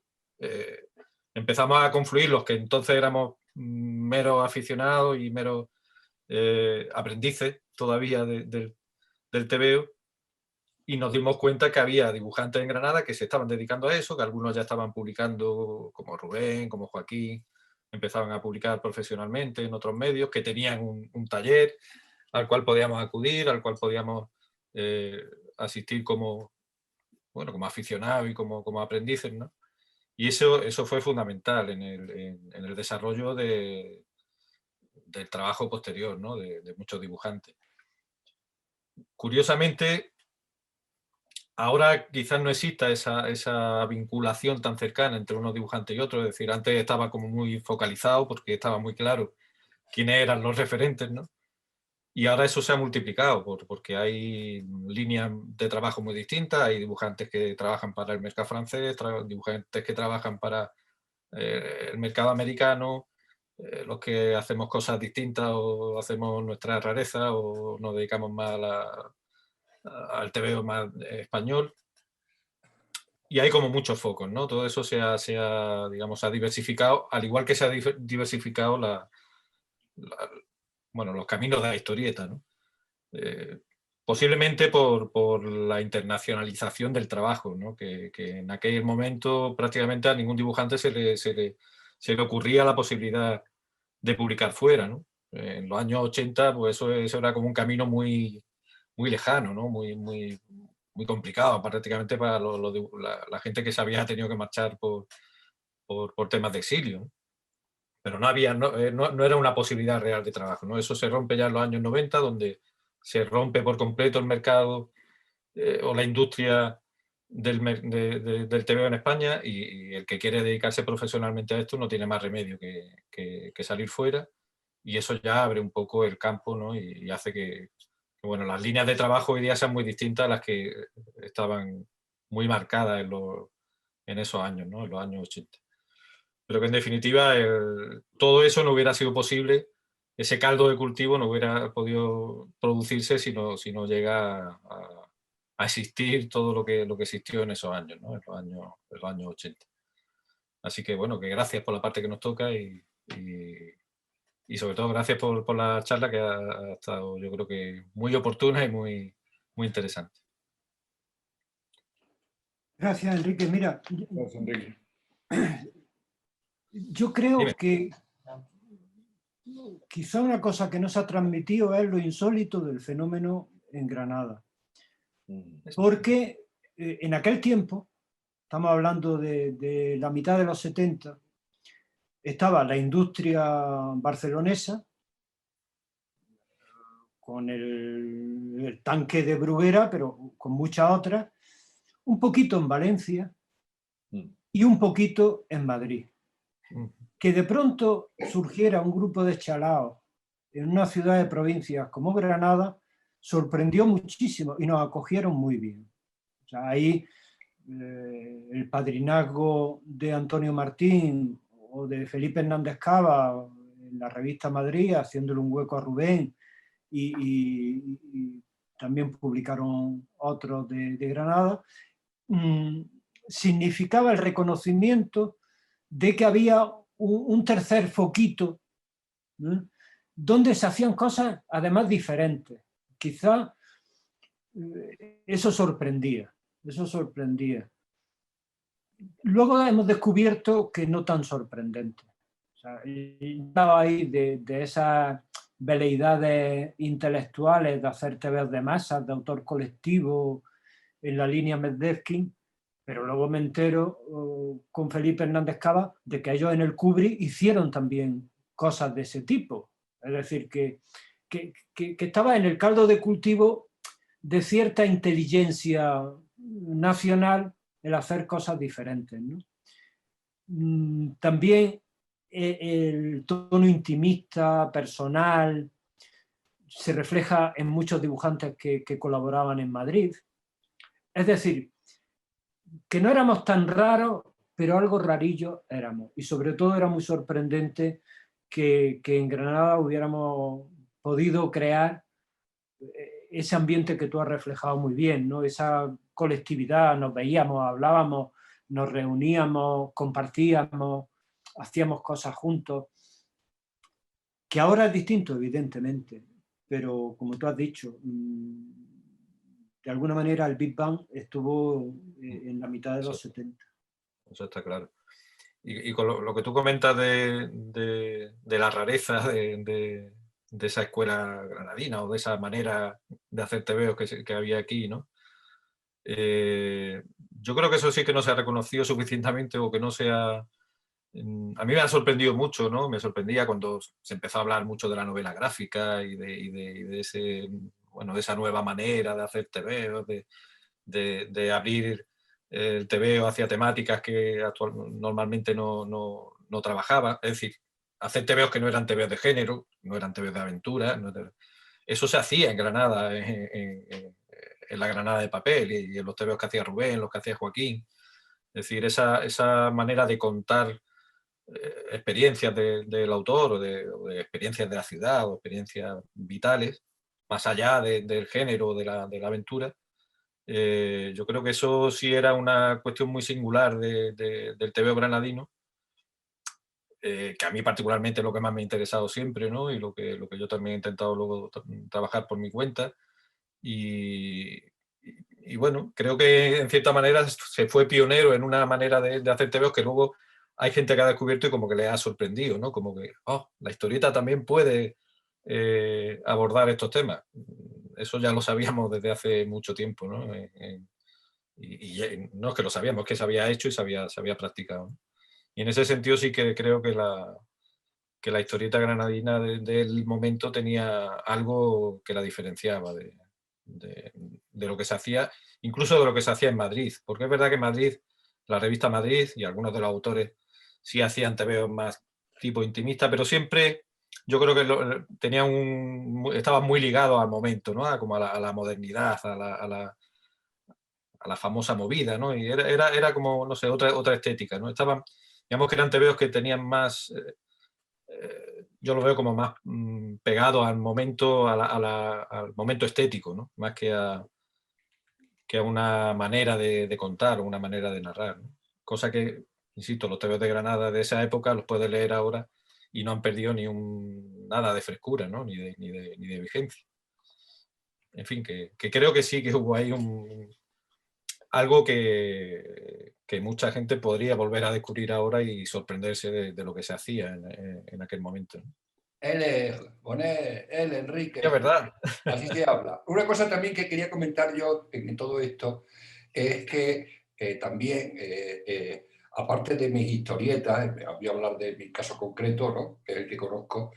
empezamos a confluir los que entonces éramos meros aficionados y meros aprendices todavía del TVO, y nos dimos cuenta que había dibujantes en Granada que se estaban dedicando a eso, que algunos ya estaban publicando, como Rubén, como Joaquín, empezaban a publicar profesionalmente en otros medios, que tenían un taller al cual podíamos acudir, al cual podíamos asistir como aficionados y como aprendices, ¿no? Y eso fue fundamental en el desarrollo del trabajo posterior, ¿no? de muchos dibujantes. Curiosamente, ahora quizás no exista esa vinculación tan cercana entre unos dibujantes y otros. Es decir, antes estaba como muy focalizado porque estaba muy claro quiénes eran los referentes, ¿no? Y ahora eso se ha multiplicado porque hay líneas de trabajo muy distintas. Hay dibujantes que trabajan para el mercado francés, dibujantes que trabajan para el mercado americano, los que hacemos cosas distintas o hacemos nuestra rareza o nos dedicamos más al TVO más español. Y hay como muchos focos, ¿no? Todo eso se ha diversificado, al igual que se ha diversificado los caminos de la historieta, ¿no? Posiblemente por la internacionalización del trabajo, ¿no? Que en aquel momento prácticamente a ningún dibujante se le ocurría la posibilidad de publicar fuera, ¿no? En los años 80, pues eso era como un camino muy, muy lejano, ¿no? Muy complicado, prácticamente para la gente que se había tenido que marchar por temas de exilio, ¿no? Pero no era una posibilidad real de trabajo, ¿no? Eso se rompe ya en los años 90, donde se rompe por completo el mercado o la industria del TVO en España, y el que quiere dedicarse profesionalmente a esto no tiene más remedio que salir fuera, y eso ya abre un poco el campo, ¿no? Y hace que las líneas de trabajo hoy día sean muy distintas a las que estaban muy marcadas en esos años, ¿no? En los años 80. Pero que en definitiva todo eso no hubiera sido posible, ese caldo de cultivo no hubiera podido producirse si no llega a existir todo lo que existió en esos años, ¿no? En los años 80. Así que bueno, que gracias por la parte que nos toca y sobre todo gracias por la charla, que ha estado, yo creo que muy oportuna y muy, muy interesante. Gracias, Enrique. Mira, Gracias, Enrique. Yo creo Dime. que quizá una cosa que no se ha transmitido es lo insólito del fenómeno en Granada. Porque en aquel tiempo, estamos hablando de la mitad de los 70, estaba la industria barcelonesa con el tanque de Bruguera, pero con muchas otras, un poquito en Valencia y un poquito en Madrid. Que de pronto surgiera un grupo de chalaos en una ciudad de provincias como Granada sorprendió muchísimo y nos acogieron muy bien. O sea, ahí el padrinazgo de Antonio Martín o de Felipe Hernández Cava en la revista Madrid, haciéndole un hueco a Rubén, y también publicaron otros de Granada, significaba el reconocimiento de que había un tercer foquito, ¿no?, donde se hacían cosas además diferentes. Quizá eso sorprendía, eso sorprendía. Luego hemos descubierto que no tan sorprendente. O sea, estaba ahí de esas veleidades intelectuales de hacer TVOs de masas, de autor colectivo, en la línea Mezdevkin, pero luego me entero con Felipe Hernández Cava de que ellos en el Cubri hicieron también cosas de ese tipo. Es decir, que estaba en el caldo de cultivo de cierta inteligencia nacional el hacer cosas diferentes, ¿no? También el tono intimista, personal, se refleja en muchos dibujantes que colaboraban en Madrid. Es decir, que no éramos tan raros, pero algo rarillo éramos. Y sobre todo era muy sorprendente que en Granada hubiéramos podido crear ese ambiente que tú has reflejado muy bien, ¿no? Esa colectividad, nos veíamos, hablábamos, nos reuníamos, compartíamos, hacíamos cosas juntos, que ahora es distinto, evidentemente, pero como tú has dicho, de alguna manera el Big Bang estuvo en la mitad de los 70. Eso está claro. Y con lo que tú comentas de la rareza de esa escuela granadina o de esa manera de hacer tebeos que había aquí, ¿no? Yo creo que eso sí que no se ha reconocido suficientemente o que no se ha... A mí me ha sorprendido mucho, ¿no? Me sorprendía cuando se empezó a hablar mucho de la novela gráfica y de ese, bueno, de esa nueva manera de hacer tebeos, de abrir el tebeo hacia temáticas que normalmente no trabajaba. Es decir, hacer tebeos que no eran tebeos de género, no eran tebeos de aventura. Eso se hacía en Granada, en la Granada de papel y en los tebeos que hacía Rubén, los que hacía Joaquín. Es decir, esa manera de contar experiencias del autor o de experiencias de la ciudad o experiencias vitales, más allá del género o de la aventura. Yo creo que eso sí era una cuestión muy singular del tebeo granadino, que a mí particularmente es lo que más me ha interesado siempre, ¿no? Y lo que yo también he intentado luego trabajar por mi cuenta. Y bueno, creo que en cierta manera se fue pionero en una manera de hacer tebeos que luego hay gente que ha descubierto y como que le ha sorprendido, ¿no? Como que, la historieta también puede abordar estos temas. Eso ya lo sabíamos desde hace mucho tiempo, ¿no? Y no es que lo sabíamos, es que se había hecho y se había practicado, ¿no? Y en ese sentido sí que creo que la historieta granadina del momento tenía algo que la diferenciaba de lo que se hacía, incluso de lo que se hacía en Madrid. Porque es verdad que en Madrid, la revista Madrid y algunos de los autores sí hacían tebeos más tipo intimista, pero siempre yo creo que estaban muy ligados al momento, ¿no? Como a la modernidad, a la famosa movida, ¿no? Y era como, no sé, otra estética, ¿no? Digamos que eran tebeos que tenían más, yo lo veo como más pegado al momento, al momento estético, ¿no? Más que a una manera de contar o una manera de narrar, ¿no? Cosa que, insisto, los tebeos de Granada de esa época los puedes leer ahora y no han perdido nada de frescura, ¿no? ni de vigencia. En fin, que creo que sí que hubo ahí algo que mucha gente podría volver a descubrir ahora y sorprenderse de lo que se hacía en aquel momento, ¿no? Él, Enrique. Es verdad. Así se habla. Una cosa también que quería comentar yo en todo esto es que también, aparte de mis historietas, voy a hablar de mi caso concreto, ¿no? Que es el que conozco,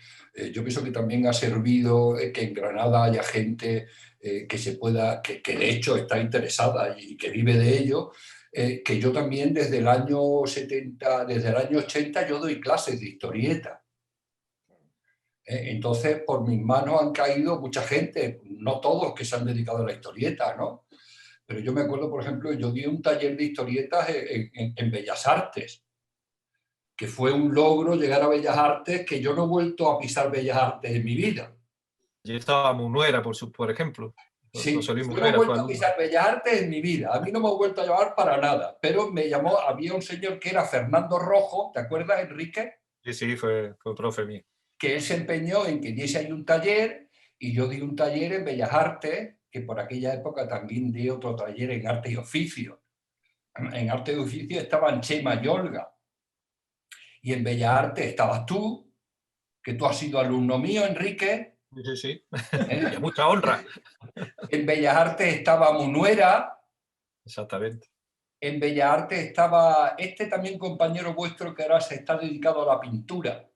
yo pienso que también ha servido que en Granada haya gente que se pueda, que de hecho está interesada y que vive de ello, que yo también desde el año 70, desde el año 80 yo doy clases de historieta. Entonces, por mis manos han caído mucha gente, no todos que se han dedicado a la historieta, ¿no? Pero yo me acuerdo, por ejemplo, yo di un taller de historietas en Bellas Artes, que fue un logro llegar a Bellas Artes, que yo no he vuelto a pisar Bellas Artes en mi vida. Y estaba Munuera, por ejemplo. Sí, José Luis yo no he Morera fue vuelto a alumno. pisar Bellas Artes en mi vida. A mí no me ha vuelto a llamar para nada. Pero me llamó, había un señor que era Fernando Rojo, ¿te acuerdas, Enrique? Sí, sí, fue profe mío. Que él se empeñó en que diese ahí un taller y yo di un taller en Bellas Artes, que por aquella época también di otro taller en Arte y Oficio. En Arte y Oficio estaban Chema y Olga. Y en Bellas Artes estabas tú, que tú has sido alumno mío, Enrique. Sí, sí, sí. ¿eh? Y a mucha honra. En Bellas Artes estaba Munuera. Exactamente. En Bellas Artes estaba este también compañero vuestro que ahora se está dedicado a la pintura.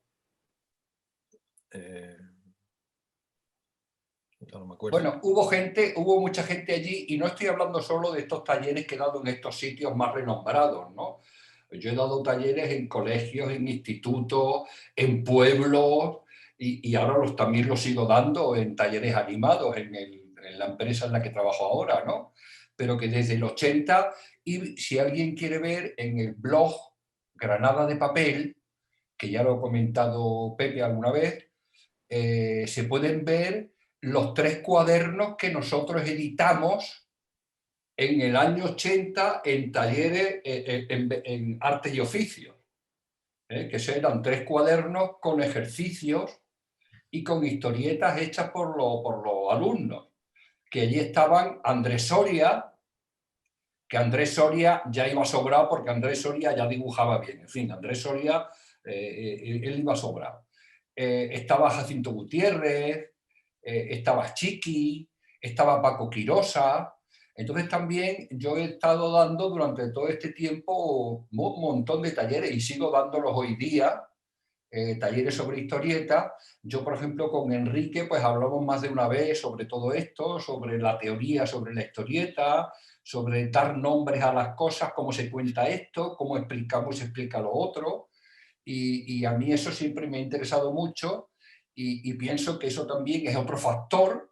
No me acuerdo. Bueno, hubo mucha gente allí y no estoy hablando solo de estos talleres que he dado en estos sitios más renombrados, ¿no? Yo he dado talleres en colegios, en institutos, en pueblos y ahora también los sigo dando en talleres animados en la empresa en la que trabajo ahora, ¿no? Pero que desde el 80, y si alguien quiere ver en el blog Granada de Papel, que ya lo ha comentado Pepe alguna vez, se pueden ver los 3 cuadernos que nosotros editamos en el año 80 en talleres en arte y oficio, que eran 3 cuadernos con ejercicios y con historietas hechas por los alumnos, que allí estaban Andrés Soria, que Andrés Soria ya iba sobrado porque Andrés Soria ya dibujaba bien, en fin, Andrés Soria, él iba sobrado. Estaba Jacinto Gutiérrez, estaba Chiqui, estaba Paco Quirosa. Entonces también yo he estado dando durante todo este tiempo un montón de talleres y sigo dándolos hoy día, talleres sobre historieta. Yo, por ejemplo, con Enrique pues hablamos más de una vez sobre todo esto, sobre la teoría sobre la historieta, sobre dar nombres a las cosas, cómo se cuenta esto, cómo se explica lo otro. Y a mí eso siempre me ha interesado mucho y pienso que eso también es otro factor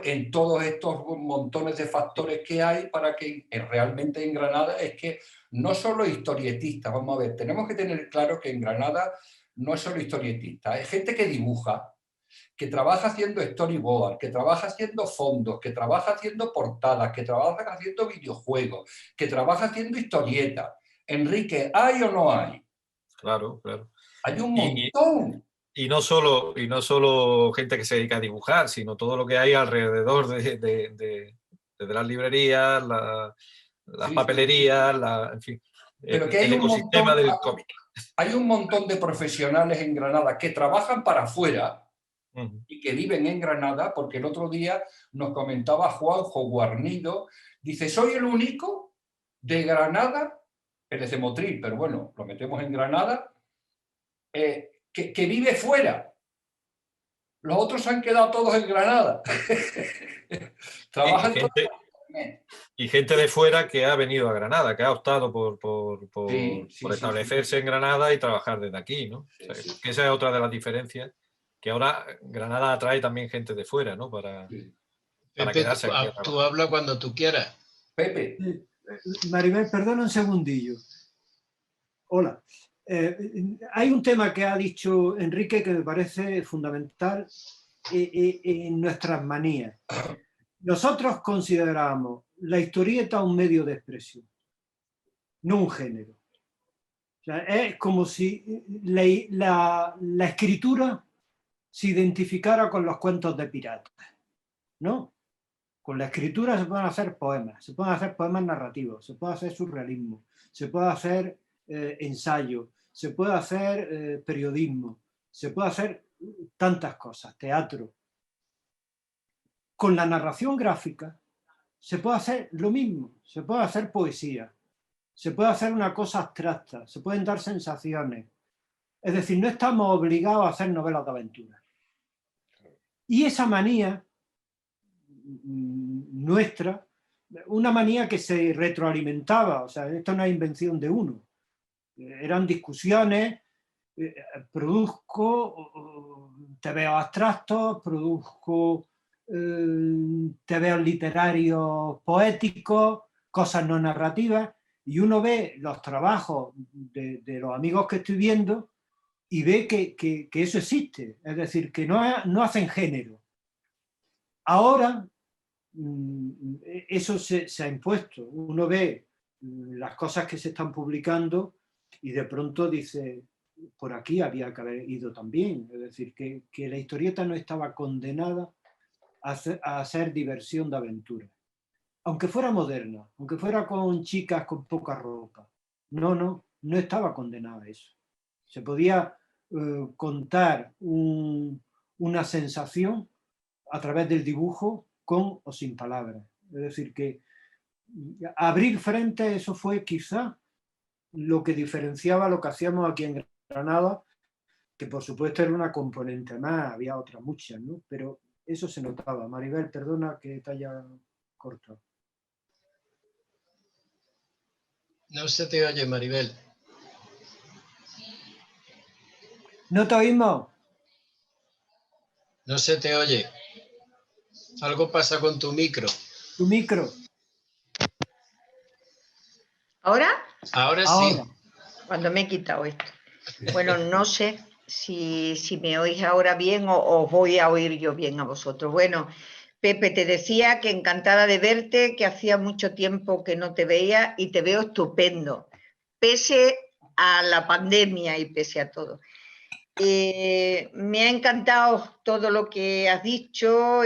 en todos estos montones de factores que hay para que realmente en Granada es que no solo historietistas, vamos a ver, tenemos que tener claro que en Granada no es solo historietista, hay gente que dibuja, que trabaja haciendo storyboard, que trabaja haciendo fondos, que trabaja haciendo portadas, que trabaja haciendo videojuegos, que trabaja haciendo historietas. Enrique, ¿hay o no hay? Claro, claro. Hay un montón. Y no solo gente que se dedica a dibujar, sino todo lo que hay alrededor de las librerías, las papelerías, en fin, pero que hay el ecosistema del cómic. Hay un montón de profesionales en Granada que trabajan para afuera y que viven en Granada, porque el otro día nos comentaba Juanjo Guarnido, dice, soy el único de Granada, él es de Motril, pero bueno, lo metemos en Granada, que vive fuera. Los otros han quedado todos en Granada. Trabajan y gente de fuera que ha venido a Granada, que ha optado por establecerse en Granada y trabajar desde aquí, ¿no? O sea, que esa es otra de las diferencias, que ahora Granada atrae también gente de fuera, ¿no? Para quedarse aquí. Tú habla cuando tú quieras. Pepe. Maribel, perdona un segundillo. Hola. Hay un tema que ha dicho Enrique que me parece fundamental en nuestras manías. Nosotros consideramos la historieta un medio de expresión, no un género. O sea, es como si la escritura se identificara con los cuentos de piratas, ¿no? Con la escritura se pueden hacer poemas narrativos, se puede hacer surrealismo, se puede hacer ensayo, se puede hacer periodismo, se puede hacer tantas cosas, teatro. Con la narración gráfica se puede hacer lo mismo, se puede hacer poesía, se puede hacer una cosa abstracta, se pueden dar sensaciones. Es decir, no estamos obligados a hacer novelas de aventura. Y esa manía nuestra, una manía que se retroalimentaba, o sea, esto no es invención de uno. Eran discusiones, produzco tebeos abstractos, produzco tebeos literarios poéticos, cosas no narrativas, y uno ve los trabajos de los amigos que estoy viendo y ve que eso existe, es decir, que no hacen género. Ahora eso se ha impuesto. Uno ve las cosas que se están publicando y de pronto dice, por aquí había que haber ido también. Es decir, que la historieta no estaba condenada a ser diversión de aventura. Aunque fuera moderna, aunque fuera con chicas con poca ropa. No estaba condenada a eso. Se podía contar una sensación a través del dibujo con o sin palabras. Es decir, que abrir frente, eso fue quizá lo que diferenciaba lo que hacíamos aquí en Granada, que por supuesto era una componente más, había otras muchas, ¿no? Pero eso se notaba. Maribel, perdona que te haya cortado. No se te oye, Maribel. ¿No te oímos? No se te oye. Algo pasa con tu micro. Tu micro. ¿Ahora? Ahora Ahora. sí. Cuando me he quitado esto. Bueno, no sé si me oís ahora bien o os voy a oír yo bien a vosotros. Bueno, Pepe, te decía que encantada de verte, que hacía mucho tiempo que no te veía y te veo estupendo, pese a la pandemia y pese a todo. Me ha encantado todo lo que has dicho,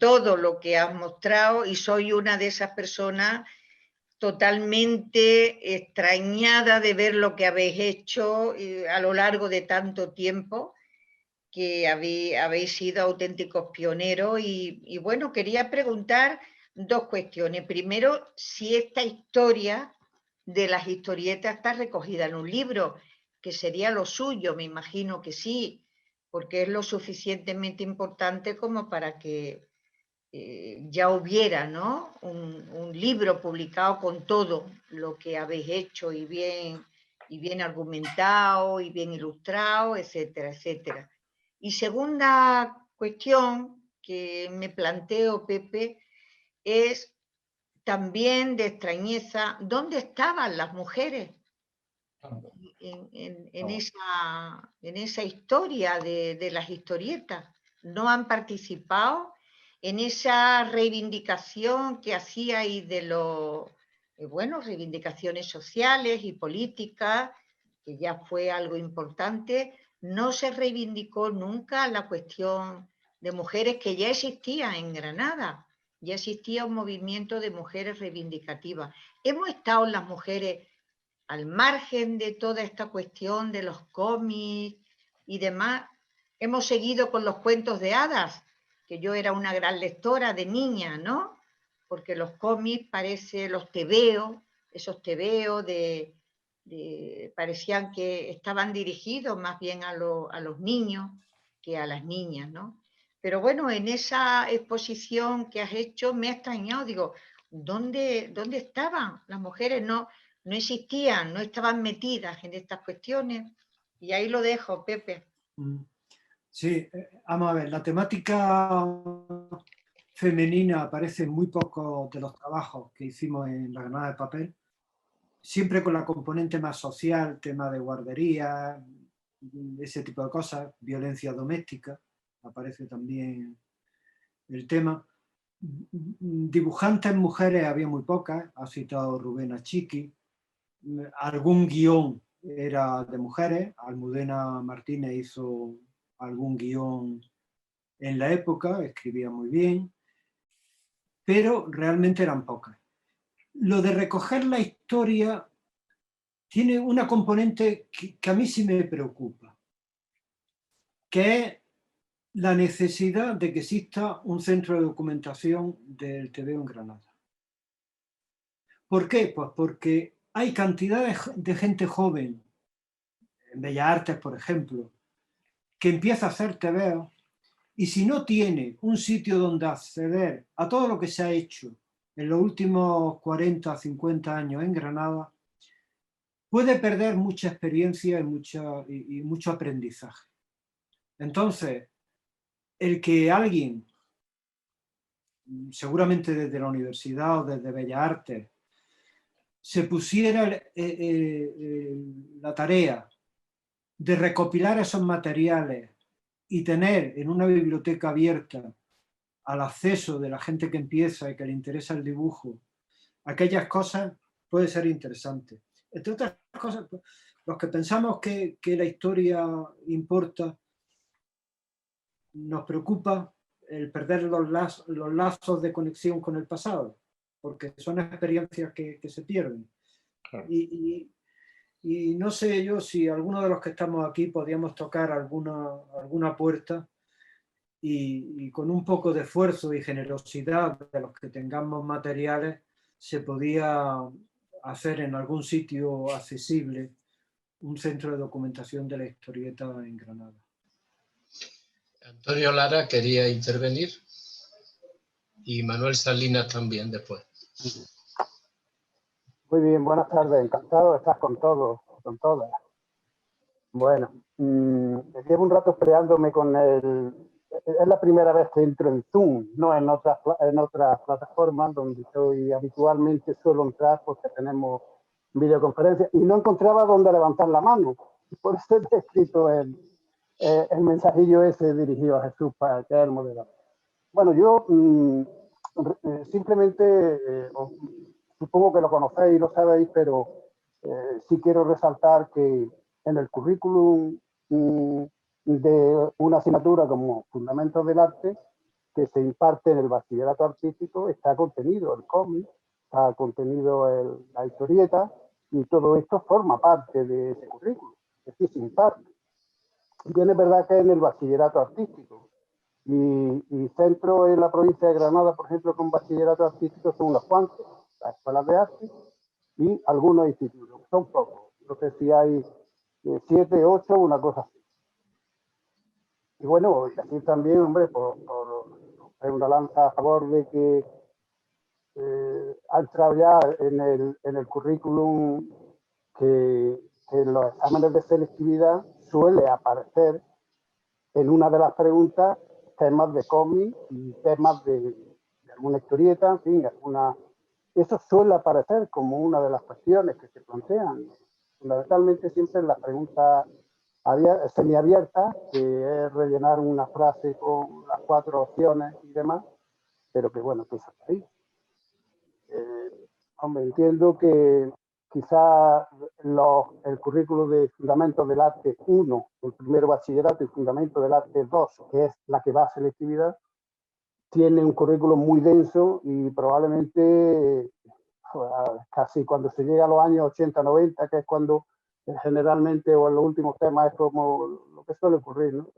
todo lo que has mostrado, y soy una de esas personas totalmente extrañada de ver lo que habéis hecho a lo largo de tanto tiempo, que habéis sido auténticos pioneros. Y bueno, quería preguntar dos cuestiones. Primero, si esta historia de las historietas está recogida en un libro, que sería lo suyo, me imagino que sí, porque es lo suficientemente importante como para que ya hubiera, ¿no?, un libro publicado con todo lo que habéis hecho y bien argumentado y bien ilustrado, etcétera, etcétera. Y segunda cuestión que me planteo, Pepe, es también de extrañeza, ¿dónde estaban las mujeres en esa historia de las historietas? ¿No han participado en esa reivindicación que hacíais de los, reivindicaciones sociales y políticas, que ya fue algo importante? No se reivindicó nunca la cuestión de mujeres, que ya existía en Granada, ya existía un movimiento de mujeres reivindicativas. Hemos estado las mujeres al margen de toda esta cuestión de los cómics y demás. Hemos seguido con los cuentos de hadas, que yo era una gran lectora de niña, ¿no? Porque los cómics parece, los tebeos, esos tebeos parecían que estaban dirigidos más bien a los niños que a las niñas, ¿no? Pero bueno, en esa exposición que has hecho me ha extrañado, digo, ¿dónde estaban las mujeres? No existían, no estaban metidas en estas cuestiones. Y ahí lo dejo, Pepe. Sí, vamos a ver, la temática femenina aparece en muy pocos de los trabajos que hicimos en la Granada de Papel, siempre con la componente más social, tema de guardería, ese tipo de cosas, violencia doméstica, aparece también el tema. Dibujantes mujeres había muy pocas, ha citado Rubén Achiqui, algún guión era de mujeres, Almudena Martínez hizo algún guión en la época, escribía muy bien, pero realmente eran pocas. Lo de recoger la historia tiene una componente que a mí sí me preocupa, que es la necesidad de que exista un centro de documentación del TVO en Granada. ¿Por qué? Pues porque hay cantidad de gente joven, en Bellas Artes, por ejemplo, que empieza a hacer TVO, y si no tiene un sitio donde acceder a todo lo que se ha hecho en los últimos 40 o 50 años en Granada, puede perder mucha experiencia y mucho aprendizaje. Entonces, el que alguien, seguramente desde la universidad o desde Bellas Artes, se pusiera la tarea de recopilar esos materiales y tener en una biblioteca abierta al acceso de la gente que empieza y que le interesa el dibujo, aquellas cosas, puede ser interesante. Entre otras cosas, los que pensamos que la historia importa, nos preocupa el perder los lazos de conexión con el pasado, porque son experiencias que se pierden. Claro. Y no sé yo si alguno de los que estamos aquí podíamos tocar alguna puerta y con un poco de esfuerzo y generosidad de los que tengamos materiales se podía hacer en algún sitio accesible un centro de documentación de la historieta en Granada. Antonio Lara quería intervenir y Manuel Salinas también después. Muy bien, buenas tardes, encantado de estar con todos, con todas. Bueno, llevo un rato esperándome con el... Es la primera vez que entro en Zoom, no en otras plataformas donde estoy habitualmente, suelo entrar porque tenemos videoconferencias y no encontraba dónde levantar la mano. Por eso he escrito el mensajillo ese dirigido a Jesús para que es el moderador. Bueno, yo simplemente, supongo que lo conocéis y lo sabéis, pero sí quiero resaltar que en el currículum de una asignatura como Fundamentos del Arte, que se imparte en el bachillerato artístico, está contenido el cómic, está contenido la historieta, y todo esto forma parte de ese currículum, es decir, se imparte. Bien, es verdad que en el bachillerato artístico y centro en la provincia de Granada, por ejemplo, con bachillerato artístico son unos cuantos, las escuelas de arte y algunos institutos, son pocos, no sé si hay 7, 8, una cosa así. Y bueno, y aquí también, hombre, por una lanza a favor de que ha entrado ya en el currículum que en los exámenes de selectividad suele aparecer en una de las preguntas temas de cómic y temas de alguna historieta, en fin, eso suele aparecer como una de las cuestiones que se plantean. Fundamentalmente siempre en las preguntas semiabiertas, que es rellenar una frase con las 4 opciones y demás, pero que bueno, que eso está ahí. Hombre, entiendo que quizá el currículo de Fundamentos del Arte 1, el primero bachillerato, y Fundamentos del Arte 2, que es la que va a selectividad, tiene un currículum muy denso y probablemente casi cuando se llega a los años 80-90, que es cuando generalmente o en los últimos temas es como lo que suele ocurrir, ¿no?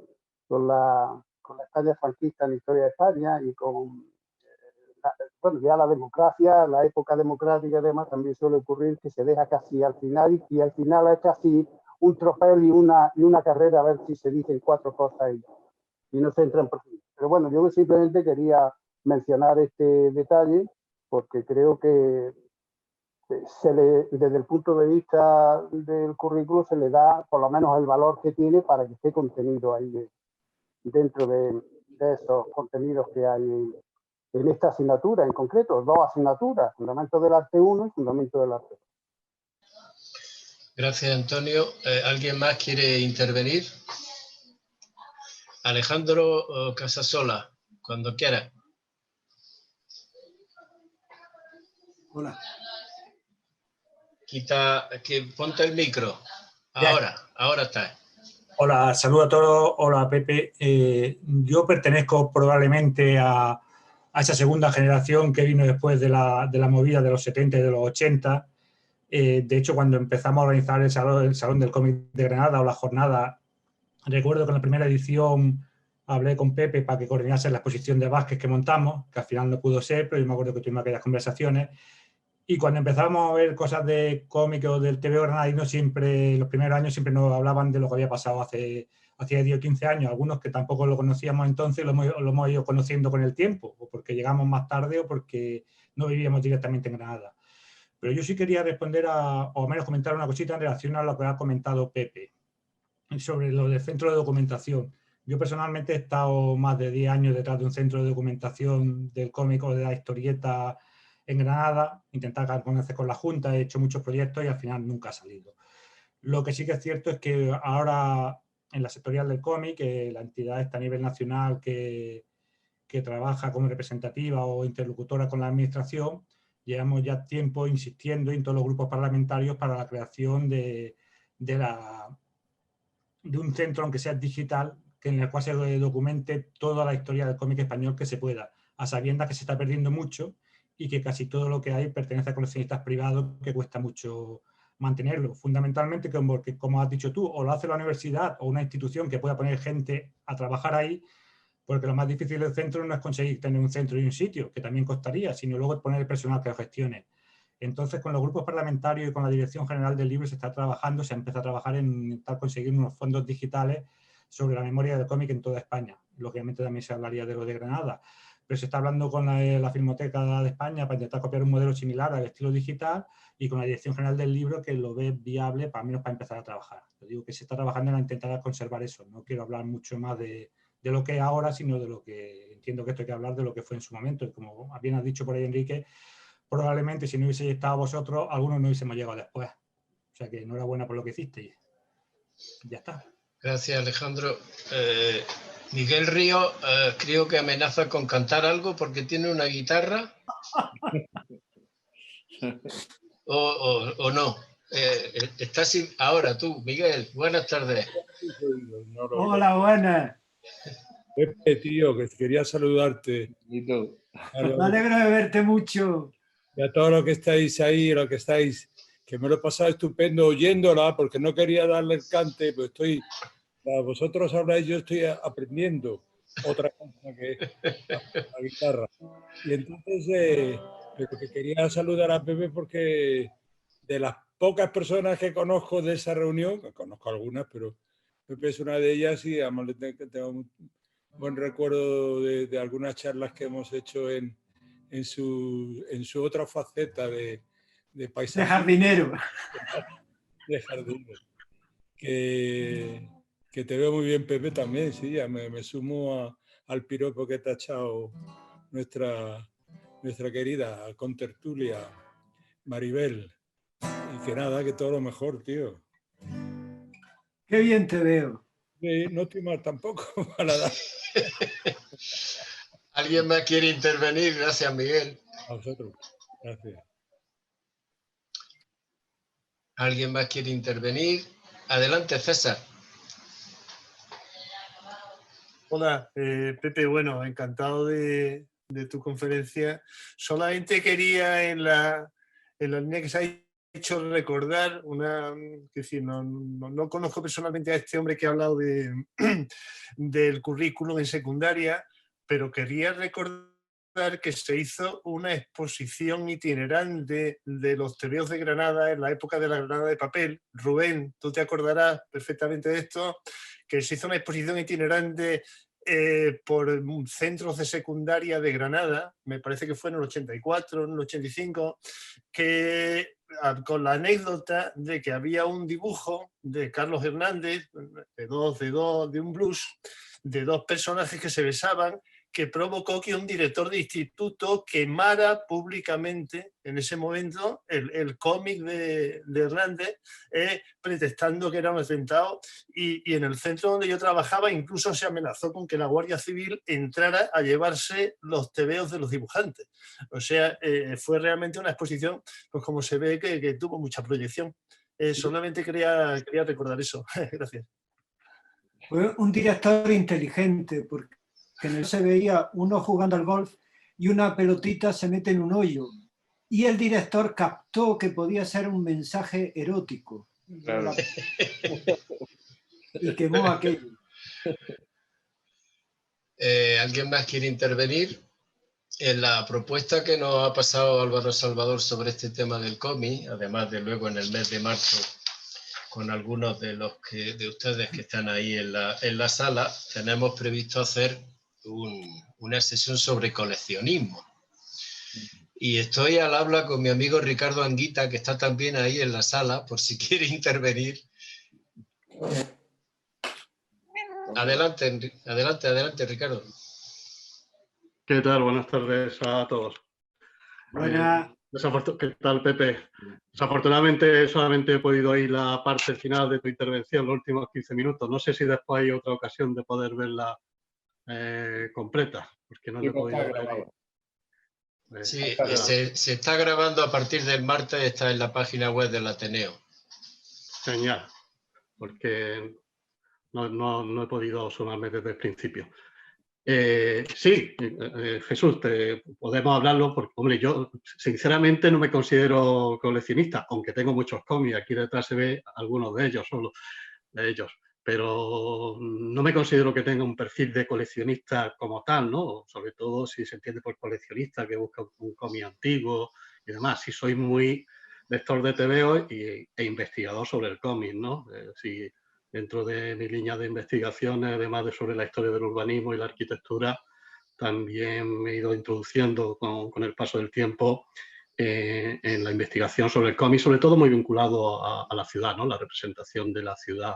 Con la España franquista en la historia de España y con bueno, ya la democracia, la época democrática y demás, también suele ocurrir que se deja casi al final y al final es casi un tropel y una carrera a ver si se dicen 4 cosas y no se entra en profundidad. Pero bueno, yo simplemente quería mencionar este detalle porque creo que desde el punto de vista del currículo se le da por lo menos el valor que tiene para que esté contenido ahí dentro de esos contenidos que hay en esta asignatura, en concreto, 2 asignaturas, Fundamentos del Arte 1 y Fundamentos del Arte 2. Gracias, Antonio. ¿Alguien más quiere intervenir? Alejandro Casasola, cuando quiera. Hola. Ponte el micro. Ahora está. Hola, saludo a todos. Hola, Pepe. Yo pertenezco probablemente a esa segunda generación que vino después de la movida de los 70 y de los 80. De hecho, cuando empezamos a organizar el Salón del Cómic de Granada o la jornada, recuerdo que en la primera edición hablé con Pepe para que coordinase la exposición de Vázquez que montamos, que al final no pudo ser, pero yo me acuerdo que tuvimos aquellas conversaciones. Y cuando empezamos a ver cosas de cómic o del TVO granadino, siempre, los primeros años siempre nos hablaban de lo que había pasado hace 10 o 15 años. Algunos que tampoco lo conocíamos entonces, lo hemos ido conociendo con el tiempo, o porque llegamos más tarde o porque no vivíamos directamente en Granada. Pero yo sí quería responder o al menos comentar una cosita en relación a lo que ha comentado Pepe sobre lo del centro de documentación. Yo personalmente he estado más de 10 años detrás de un centro de documentación del cómic o de la historieta en Granada, intentar conocer con la Junta, he hecho muchos proyectos y al final nunca ha salido. Lo que sí que es cierto es que ahora en la sectorial del cómic, la entidad está a nivel nacional que que trabaja como representativa o interlocutora con la administración, llevamos ya tiempo insistiendo en todos los grupos parlamentarios para la creación de un centro, aunque sea digital, en el cual se documente toda la historia del cómic español que se pueda, a sabiendas que se está perdiendo mucho y que casi todo lo que hay pertenece a coleccionistas privados, que cuesta mucho mantenerlo. Fundamentalmente, porque, como has dicho tú, o lo hace la universidad o una institución que pueda poner gente a trabajar ahí, porque lo más difícil del centro no es conseguir tener un centro y un sitio, que también costaría, sino luego poner el personal que lo gestione. Entonces, con los grupos parlamentarios y con la Dirección General del Libro se está trabajando, se empieza a trabajar en intentar conseguir unos fondos digitales sobre la memoria del cómic en toda España. Lógicamente también se hablaría de lo de Granada, pero se está hablando con la Filmoteca de España para intentar copiar un modelo similar al estilo digital y con la Dirección General del Libro, que lo ve viable, para menos para empezar a trabajar. Yo digo que se está trabajando en intentar conservar eso. No quiero hablar mucho más de lo que es ahora, sino de lo que entiendo que esto hay que hablar de lo que fue en su momento. Y como bien has dicho por ahí, Enrique, probablemente si no hubiese estado vosotros, algunos no hubiésemos llegado después. O sea que enhorabuena por lo que hicisteis. Ya está. Gracias, Alejandro. Miguel Río, creo que amenaza con cantar algo porque tiene una guitarra. o no. Estás ahora tú, Miguel. Buenas tardes. Hola, buenas. Pepe, tío, que quería saludarte. Me alegro de verte mucho. Y a todos los que estáis ahí, los que estáis, que me lo he pasado estupendo oyéndola, porque no quería darle el cante, pues estoy, vosotros habláis, yo estoy aprendiendo otra cosa que la guitarra. Y entonces, que quería saludar a Pepe porque de las pocas personas que conozco de esa reunión, que conozco algunas, pero Pepe es una de ellas y además tengo un buen recuerdo de algunas charlas que hemos hecho en su otra faceta de paisaje. De jardinero. De jardinero. Que te veo muy bien, Pepe, también, sí, ya me sumo al piropo que te ha echado nuestra querida contertulia Maribel. Y que nada, que todo lo mejor, tío. Qué bien te veo. No estoy mal tampoco para dar. ¿Alguien más quiere intervenir? Gracias, Miguel. A vosotros. Gracias. ¿Alguien más quiere intervenir? Adelante, César. Hola, Pepe. Bueno, encantado de tu conferencia. Solamente quería en la línea que se ha hecho recordar que decir, no conozco personalmente a este hombre que ha hablado del currículum en secundaria, pero quería recordar que se hizo una exposición itinerante de los tebeos de Granada en la época de la Granada de papel. Rubén, tú te acordarás perfectamente de esto, que se hizo una exposición itinerante por centros de secundaria de Granada, me parece que fue en el 84, en el 85, con la anécdota de que había un dibujo de Carlos Hernández, de un blues, de dos personajes que se besaban, que provocó que un director de instituto quemara públicamente en ese momento el cómic de Hernández, pretextando que era un atentado, y en el centro donde yo trabajaba incluso se amenazó con que la Guardia Civil entrara a llevarse los tebeos de los dibujantes. O sea, fue realmente una exposición, pues como se ve, que tuvo mucha proyección. Solamente quería recordar eso. Gracias. Fue un director inteligente, porque en él se veía uno jugando al golf y una pelotita se mete en un hoyo. Y el director captó que podía ser un mensaje erótico. Claro. Y quemó aquello. ¿Alguien más quiere intervenir? En la propuesta que nos ha pasado Álvaro Salvador sobre este tema del cómic, además de luego en el mes de marzo, con algunos de ustedes que están ahí en la sala, tenemos previsto hacer una sesión sobre coleccionismo. Y estoy al habla con mi amigo Ricardo Anguita, que está también ahí en la sala, por si quiere intervenir. Adelante, Ricardo. ¿Qué tal? Buenas tardes a todos. Buenas. ¿Qué tal, Pepe? Desafortunadamente solamente he podido oír la parte final de tu intervención, los últimos 15 minutos. No sé si después hay otra ocasión de poder verla completa, porque no Y he no está podido ver. grabado. Sí, se está grabando a partir del martes, está en la página web del Ateneo. Genial, porque no he podido sumarme desde el principio. Sí, Jesús, podemos hablarlo porque, hombre, yo sinceramente no me considero coleccionista, aunque tengo muchos cómics, aquí detrás se ve algunos de ellos, solo de ellos, pero no me considero que tenga un perfil de coleccionista como tal, ¿no? Sobre todo si se entiende por coleccionista que busca un cómic antiguo y demás. Sí soy muy lector de TVO e investigador sobre el cómic, ¿no? Sí, dentro de mi línea de investigaciones, además de sobre la historia del urbanismo y la arquitectura, también me he ido introduciendo con el paso del tiempo en la investigación sobre el cómic, sobre todo muy vinculado a la ciudad, ¿no? La representación de la ciudad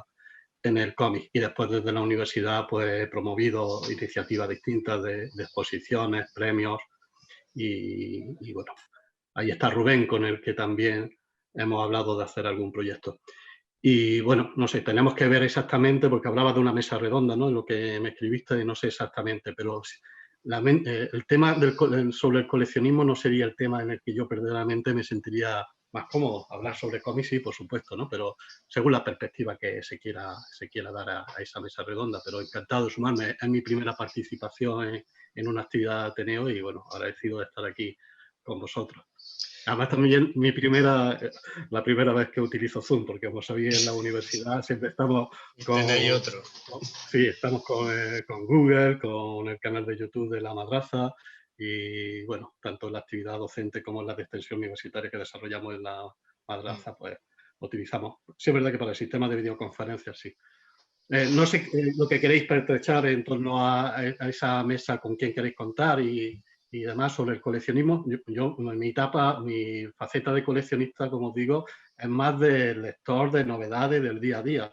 en el cómic. Y después desde la universidad pues he promovido iniciativas distintas de exposiciones, premios y bueno, ahí está Rubén, con el que también hemos hablado de hacer algún proyecto. Y bueno, no sé, tenemos que ver exactamente, porque hablaba de una mesa redonda, ¿no? En lo que me escribiste, no sé exactamente, pero el tema sobre el coleccionismo no sería el tema en el que yo verdaderamente me sentiría más cómodo. Hablar sobre cómics, sí, por supuesto, ¿no? Pero según la perspectiva que se quiera dar a esa mesa redonda. Pero encantado de sumarme. Es mi primera participación en una actividad de Ateneo y bueno, agradecido de estar aquí con vosotros. Además también la primera vez que utilizo Zoom, porque como sabéis en la universidad siempre estamos con... Tenéis otro. Sí, estamos con Google, con el canal de YouTube de La Madraza y bueno, tanto en la actividad docente como en la de extensión universitaria que desarrollamos en La Madraza, pues utilizamos. Sí es verdad que para el sistema de videoconferencias sí. No sé lo que queréis pertrechar en torno a esa mesa, con quién queréis contar y demás sobre el coleccionismo. Yo mi faceta de coleccionista, como os digo, es más de lector de novedades del día a día.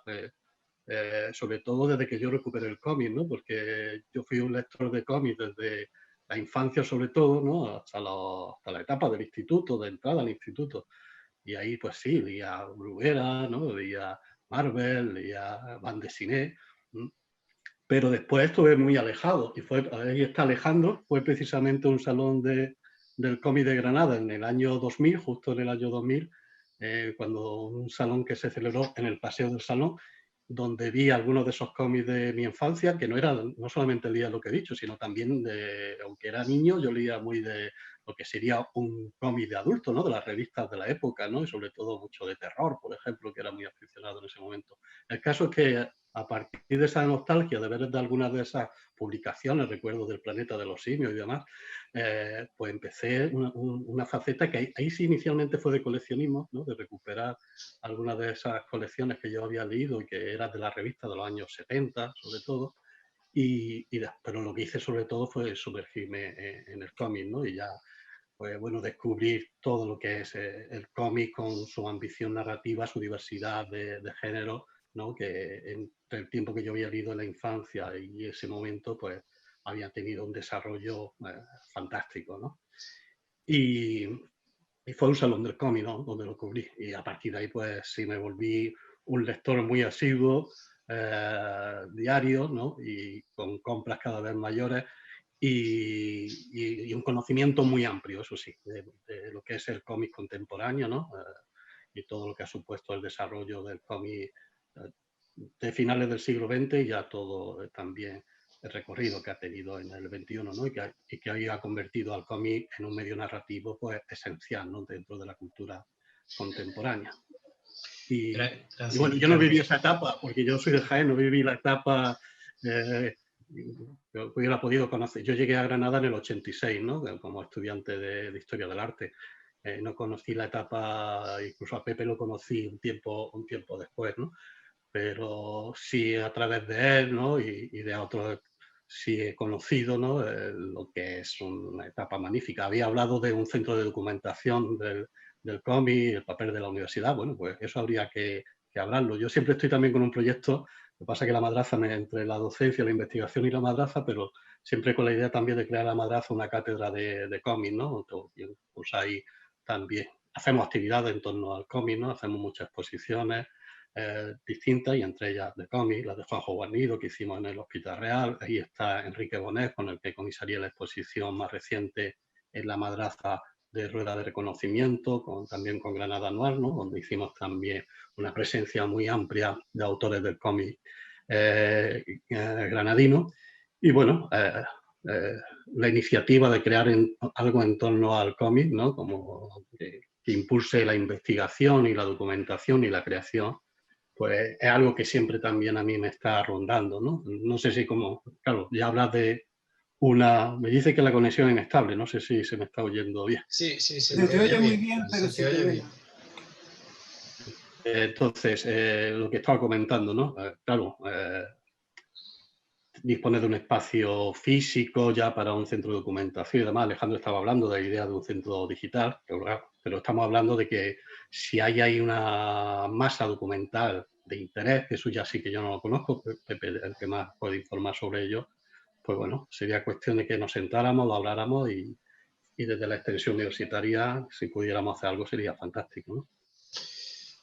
Sobre todo desde que yo recuperé el cómic, ¿no? Porque yo fui un lector de cómics desde la infancia sobre todo, ¿no? Hasta la etapa del instituto, de entrada al instituto. Y ahí pues sí, leía Bruguera, ¿no? Leía Marvel, leía Bande Dessinée, pero después estuve muy alejado y ahí está alejando, fue precisamente un salón del cómic de Granada en el año 2000, justo en el año 2000, cuando un salón que se celebró en el Paseo del Salón, donde vi algunos de esos cómics de mi infancia, que no solamente leía lo que he dicho, sino también, aunque era niño, yo leía muy de lo que sería un cómic de adulto, ¿no? De las revistas de la época, ¿no? Y sobre todo mucho de terror, por ejemplo, que era muy aficionado en ese momento. El caso es que a partir de esa nostalgia de ver de algunas de esas publicaciones, recuerdo del Planeta de los Simios y demás, pues empecé una faceta que ahí sí inicialmente fue de coleccionismo, ¿no? De recuperar algunas de esas colecciones que yo había leído y que eran de la revista de los años 70, sobre todo, pero lo que hice sobre todo fue sumergirme en el cómic, ¿no? Y ya, pues bueno, descubrir todo lo que es el cómic con su ambición narrativa, su diversidad de género, ¿no? Que entre el tiempo que yo había leído en la infancia y ese momento, pues había tenido un desarrollo fantástico, ¿no? Y fue un salón del cómic, ¿no? Donde lo cubrí. Y a partir de ahí, pues sí me volví un lector muy asiduo, diario, ¿no? Y con compras cada vez mayores y un conocimiento muy amplio, eso sí, de lo que es el cómic contemporáneo, ¿no? Y todo lo que ha supuesto el desarrollo del cómic de finales del siglo XX y ya todo también el recorrido que ha tenido en el XXI, ¿no? y que hoy ha convertido al cómic en un medio narrativo pues, esencial, ¿no? Dentro de la cultura contemporánea. Y bueno, yo no viví esa etapa, porque yo soy de Jaén, no viví la etapa que hubiera podido conocer. Yo llegué a Granada en el 86, ¿no? Como estudiante de Historia del Arte. No conocí la etapa, incluso a Pepe lo conocí un tiempo después, ¿no? Pero sí a través de él, ¿no? y de otros sí he conocido, ¿no? Lo que es una etapa magnífica. Había hablado de un centro de documentación del cómic, el papel de la universidad. Bueno, pues eso habría que hablarlo. Yo siempre estoy también con un proyecto, lo que pasa es que la Madraza, entre la docencia, la investigación y la Madraza, pero siempre con la idea también de crear la Madraza una cátedra de cómic, ¿no? Pues ahí también hacemos actividades en torno al cómic, ¿no? Hacemos muchas exposiciones, distintas, y entre ellas de cómic, la de Juanjo Guarnido que hicimos en el Hospital Real. Ahí está Enrique Bonet, con el que comisaría la exposición más reciente en la Madraza de Rueda de Reconocimiento, también con Granada Anual, ¿no? Donde hicimos también una presencia muy amplia de autores del cómic granadino. Y bueno, la iniciativa de crear algo en torno al cómic, ¿no? Como que impulse la investigación y la documentación y la creación, pues es algo que siempre también a mí me está rondando, ¿no? No sé si como, claro, ya hablas de me dice que la conexión es inestable, no sé si se me está oyendo bien. Sí, Se te oye muy bien, pero se te oye bien. Entonces, lo que estaba comentando, ¿no? Claro, dispone de un espacio físico ya para un centro de documentación y demás. Alejandro estaba hablando de la idea de un centro digital, pero estamos hablando de que si hay ahí una masa documental de interés, eso ya sí que yo no lo conozco, Pepe, el que más puede informar sobre ello, pues bueno, sería cuestión de que nos sentáramos, lo habláramos y desde la extensión universitaria, si pudiéramos hacer algo, sería fantástico, ¿no?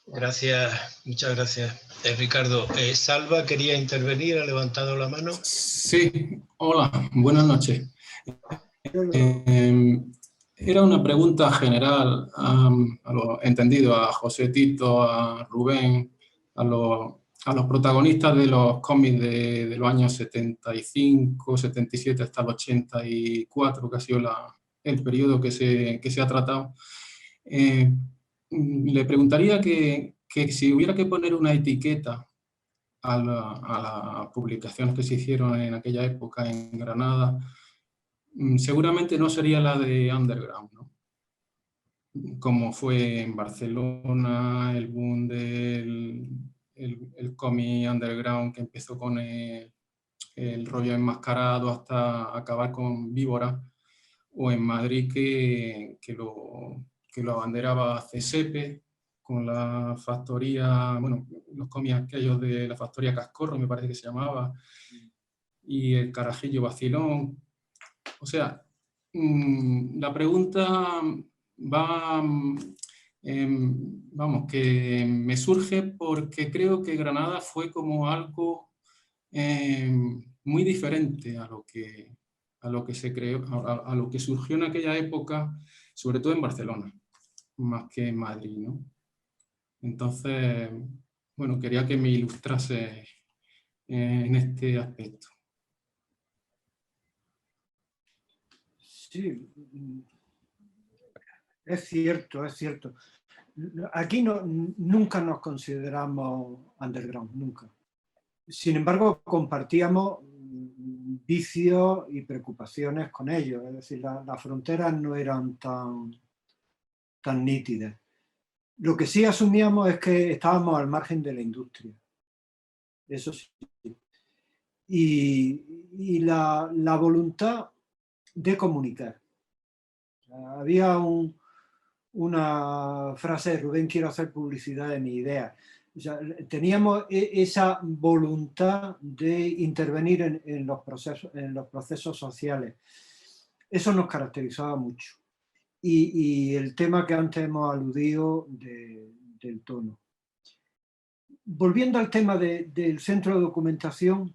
Gracias, muchas gracias. Ricardo, Salva quería intervenir, ha levantado la mano. Sí, hola, buenas noches. Era una pregunta general a los entendidos, a José Tito, a Rubén, a los protagonistas de los cómics de los años 75, 77 hasta el 84, que ha sido el periodo que se ha tratado. Le preguntaría que si hubiera que poner una etiqueta a las publicaciones que se hicieron en aquella época en Granada, seguramente no sería la de underground, ¿no? Como fue en Barcelona, el boom del cómic underground, que empezó con el rollo enmascarado hasta acabar con Víbora, o en Madrid que lo abanderaba CSEPE, con la factoría, bueno, los cómics aquellos de la factoría Cascorro, me parece que se llamaba, y el Carajillo Vacilón. O sea, la pregunta vamos, que me surge porque creo que Granada fue como algo muy diferente a lo que se creó, a lo que surgió en aquella época, sobre todo en Barcelona, más que en Madrid, ¿no? Entonces, bueno, quería que me ilustrase en este aspecto. Sí, es cierto, es cierto. Aquí nunca nos consideramos underground, nunca. Sin embargo, compartíamos vicios y preocupaciones con ellos, es decir, las fronteras no eran tan nítidas. Lo que sí asumíamos es que estábamos al margen de la industria, eso sí. Y la voluntad de comunicar. Había una frase de Rubén: quiero hacer publicidad de mi idea. O sea, teníamos esa voluntad de intervenir en los procesos sociales. Eso nos caracterizaba mucho. Y el tema que antes hemos aludido del tono. Volviendo al tema del centro de documentación,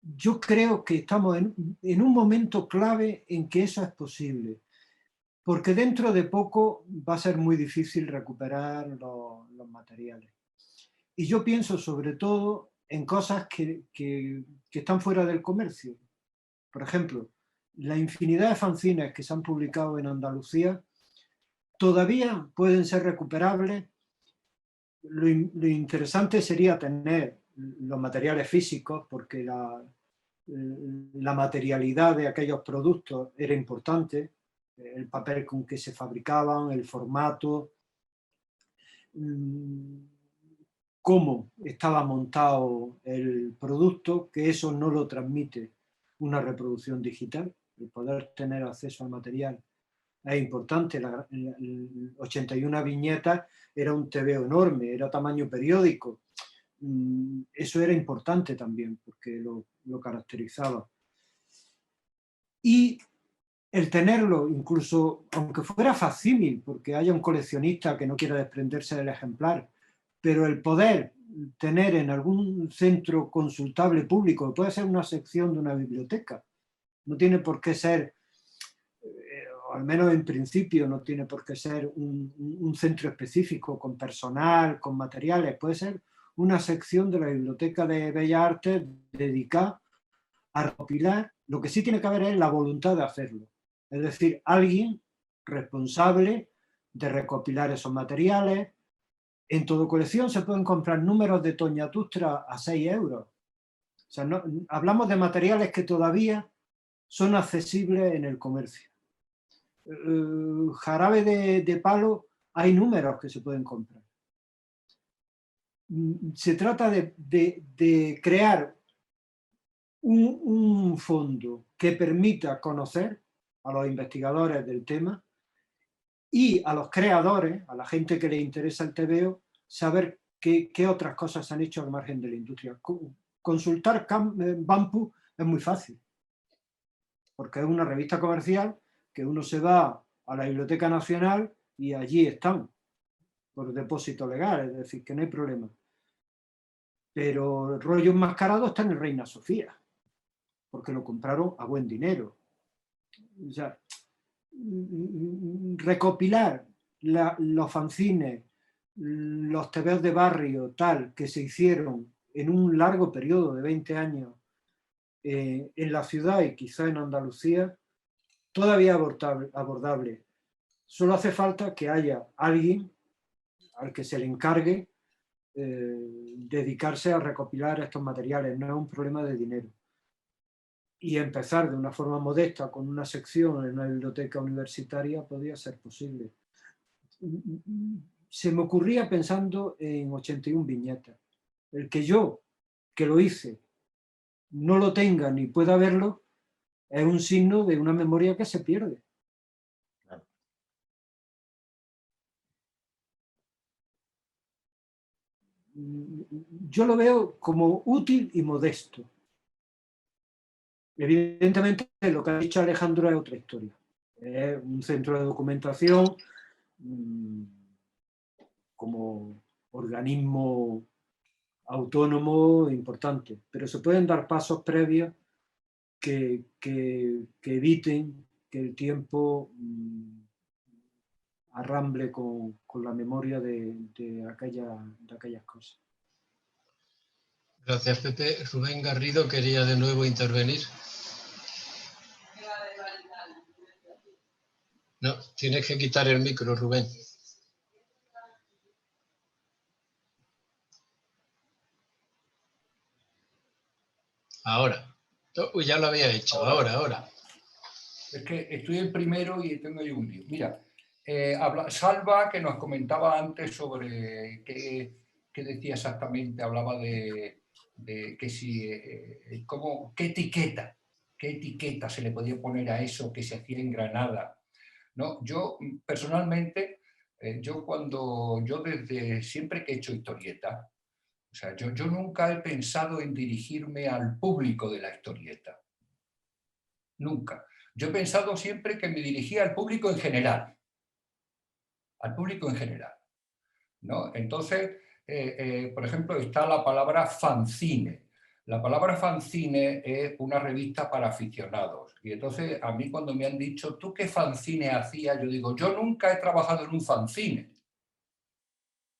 yo creo que estamos en un momento clave en que eso es posible, porque dentro de poco va a ser muy difícil recuperar los materiales. Y yo pienso sobre todo en cosas que están fuera del comercio. Por ejemplo, la infinidad de fanzines que se han publicado en Andalucía todavía pueden ser recuperables. Lo interesante sería tener los materiales físicos, porque la materialidad de aquellos productos era importante, el papel con que se fabricaban, el formato, cómo estaba montado el producto, que eso no lo transmite una reproducción digital. El poder tener acceso al material es importante. 81 viñetas era un tebeo enorme, era tamaño periódico. Eso era importante también, porque lo caracterizaba. Y el tenerlo, incluso aunque fuera facsímil, porque haya un coleccionista que no quiera desprenderse del ejemplar, pero el poder tener en algún centro consultable público, puede ser una sección de una biblioteca, no tiene por qué ser, o al menos en principio no tiene por qué ser un centro específico con personal, con materiales, puede ser una sección de la Biblioteca de Bellas Artes dedicada a recopilar. Lo que sí tiene que haber es la voluntad de hacerlo, es decir, alguien responsable de recopilar esos materiales. En Todo Colección se pueden comprar números de Toñatustra a 6 euros. O sea, no, hablamos de materiales que todavía son accesibles en el comercio. Jarabe de palo, hay números que se pueden comprar. Se trata de crear un fondo que permita conocer a los investigadores del tema y a los creadores, a la gente que le interesa el TVO, saber qué otras cosas se han hecho al margen de la industria. Consultar Bampu es muy fácil, porque es una revista comercial que uno se va a la Biblioteca Nacional y allí están, por depósito legal, es decir, que no hay problema. Pero el rollo enmascarado está en el Reina Sofía, porque lo compraron a buen dinero. O sea, recopilar los fanzines, los TVOs de barrio, tal, que se hicieron en un largo periodo de 20 años en la ciudad y quizá en Andalucía, todavía abordable. Solo hace falta que haya alguien al que se le encargue dedicarse a recopilar estos materiales, no es un problema de dinero. Y empezar de una forma modesta con una sección en una biblioteca universitaria podría ser posible. Se me ocurría pensando en 81 viñetas. El que yo, que lo hice, no lo tenga ni pueda verlo, es un signo de una memoria que se pierde. Yo lo veo como útil y modesto. Evidentemente, lo que ha dicho Alejandro es otra historia. Es un centro de documentación como organismo autónomo importante, pero se pueden dar pasos previos que eviten que el tiempo arramble con la memoria de aquellas cosas. Gracias, Pepe. Rubén Garrido quería de nuevo intervenir. No, tienes que quitar el micro, Rubén. Ahora. Uy, ya lo había hecho. Ahora. Es que estoy el primero y tengo ahí un lío. Mira, Salva, que nos comentaba antes sobre qué decía exactamente, hablaba de que si, qué etiqueta se le podía poner a eso que se hacía en Granada. ¿No? Yo, personalmente, desde siempre que he hecho historieta, o sea, yo nunca he pensado en dirigirme al público de la historieta. Nunca. Yo he pensado siempre que me dirigía al público en general. Al público en general, ¿no? Entonces, por ejemplo, está la palabra fanzine. La palabra fanzine es una revista para aficionados. Y entonces, a mí cuando me han dicho, ¿tú qué fanzine hacías? Yo digo, yo nunca he trabajado en un fanzine.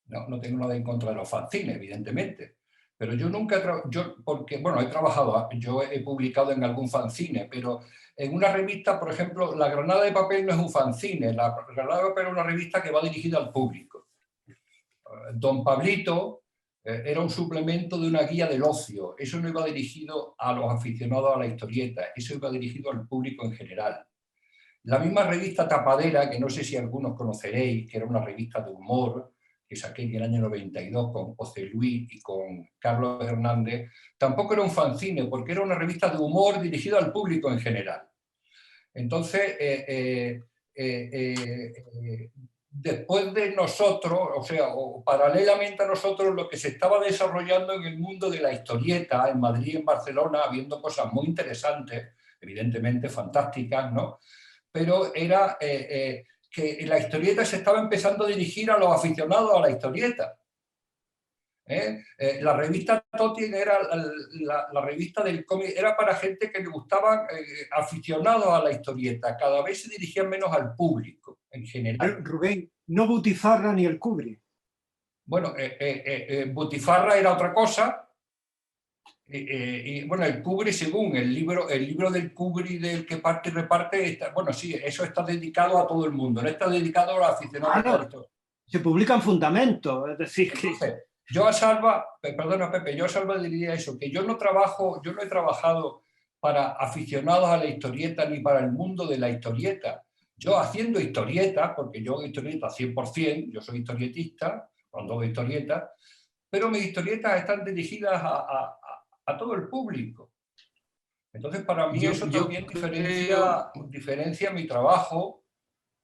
No tengo nada en contra de los fanzines, evidentemente. Pero yo nunca he trabajado, yo he publicado en algún fanzine, pero en una revista, por ejemplo, La Granada de Papel no es un fanzine, La Granada de Papel es una revista que va dirigida al público. Don Pablito era un suplemento de una guía del ocio, eso no iba dirigido a los aficionados a la historieta, eso iba dirigido al público en general. La misma revista Tapadera, que no sé si algunos conoceréis, que era una revista de humor, que saqué en el año 92 con José Luis y con Carlos Hernández, tampoco era un fanzine, porque era una revista de humor dirigida al público en general. Entonces, después de nosotros, o paralelamente a nosotros, lo que se estaba desarrollando en el mundo de la historieta, en Madrid y en Barcelona, habiendo cosas muy interesantes, evidentemente fantásticas, ¿no? Pero era que la historieta se estaba empezando a dirigir a los aficionados a la historieta. La revista Totin era la revista del cómic, era para gente que le gustaban, aficionados a la historieta. Cada vez se dirigían menos al público en general. Rubén, no Butifarra ni el Cubri. Bueno, Butifarra era otra cosa. Y bueno, el Cubri, según el libro del Cubri del que parte y reparte, bueno, sí, eso está dedicado a todo el mundo, no está dedicado a los aficionados a la historia. Se publican fundamentos, es decir, entonces, yo a Salva, perdona Pepe, yo a Salva diría eso, que yo no he trabajado para aficionados a la historieta ni para el mundo de la historieta. Yo haciendo historietas, porque yo hago historietas 100%, yo soy historietista, cuando hago historietas, pero mis historietas están dirigidas a todo el público. Entonces, para mí eso también diferencia mi trabajo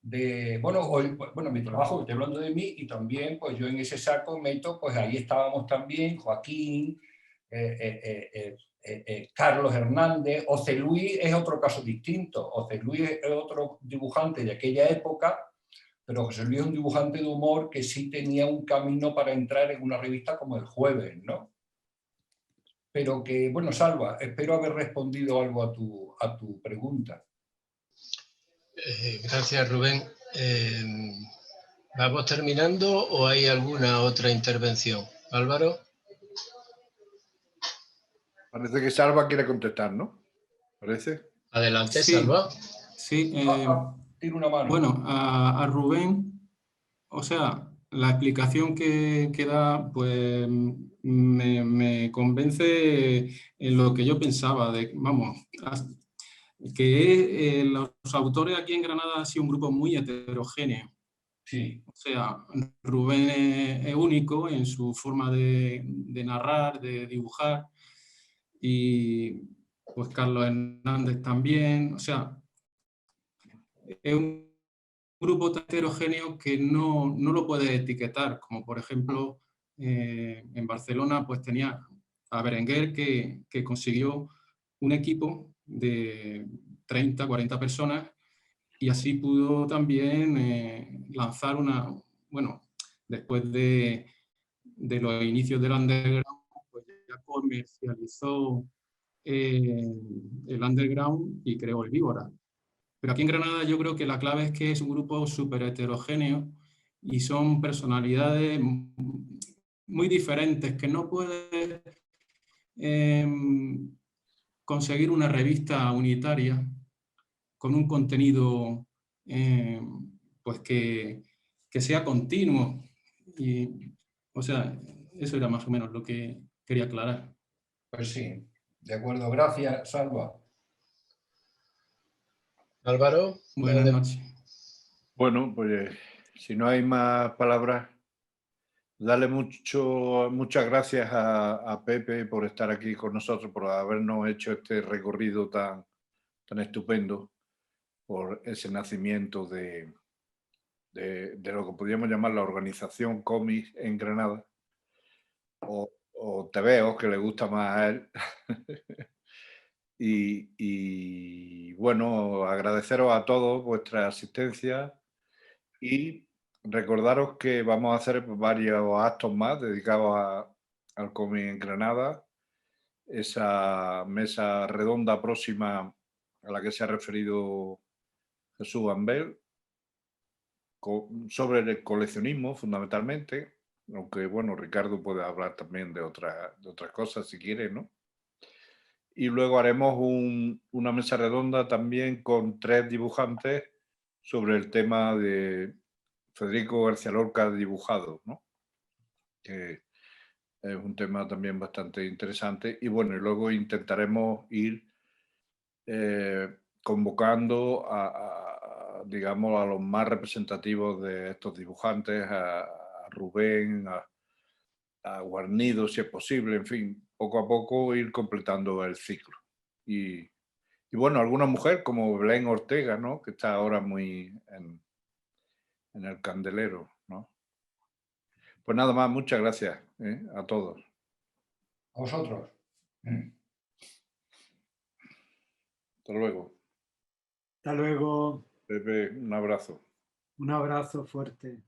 de, bueno, mi trabajo, estoy hablando de mí, y también, pues yo en ese saco meto, pues ahí estábamos también Joaquín, Carlos Hernández. José Luis es otro caso distinto. José Luis es otro dibujante de aquella época, pero José Luis es un dibujante de humor que sí tenía un camino para entrar en una revista como El Jueves, ¿no? Pero que, bueno, Salva, espero haber respondido algo a tu pregunta. Gracias, Rubén. ¿Vamos terminando o hay alguna otra intervención? Álvaro. Parece que Salva quiere contestar, ¿no? ¿Parece? Adelante, sí, Salva. Sí, tira una mano. Bueno, a Rubén, o sea, la explicación que da, pues me convence en lo que yo pensaba, que los autores aquí en Granada han sido un grupo muy heterogéneo. Sí. O sea, Rubén es único en su forma de narrar, de dibujar, y pues Carlos Hernández también. O sea, es un grupo tan heterogéneo que no lo puedes etiquetar, como por ejemplo en Barcelona pues tenía a Berenguer que consiguió un equipo de 30, 40 personas, y así pudo también lanzar bueno, después de los inicios del underground, pues ya comercializó el underground y creó el Víbora. Pero aquí en Granada yo creo que la clave es que es un grupo súper heterogéneo y son personalidades muy diferentes, que no puedes conseguir una revista unitaria con un contenido pues que sea continuo. Y, o sea, eso era más o menos lo que quería aclarar. Pues sí, de acuerdo. Gracias, Salva. Álvaro. Buenas noches. Bueno, pues si no hay más palabras, darle muchas gracias a Pepe por estar aquí con nosotros, por habernos hecho este recorrido tan estupendo, por ese nacimiento de lo que podríamos llamar la organización Cómics en Granada, o TVO, que le gusta más a él. Y bueno, agradeceros a todos vuestra asistencia y recordaros que vamos a hacer varios actos más dedicados al cómic en Granada. Esa mesa redonda próxima a la que se ha referido Jesús Ambel, sobre el coleccionismo fundamentalmente, aunque bueno, Ricardo puede hablar también de otras cosas si quiere, ¿no? Y luego haremos una mesa redonda también con 3 dibujantes sobre el tema de Federico García Lorca dibujado, ¿no? Que es un tema también bastante interesante. Y bueno, y luego intentaremos ir convocando digamos, a los más representativos de estos dibujantes, a Rubén, a Guarnido, si es posible, en fin, poco a poco ir completando el ciclo. Y bueno, alguna mujer como Belén Ortega, ¿no? Que está ahora muy en el candelero, ¿no? Pues nada más, muchas gracias a todos. A vosotros. Hasta luego. Hasta luego. Pepe, un abrazo. Un abrazo fuerte.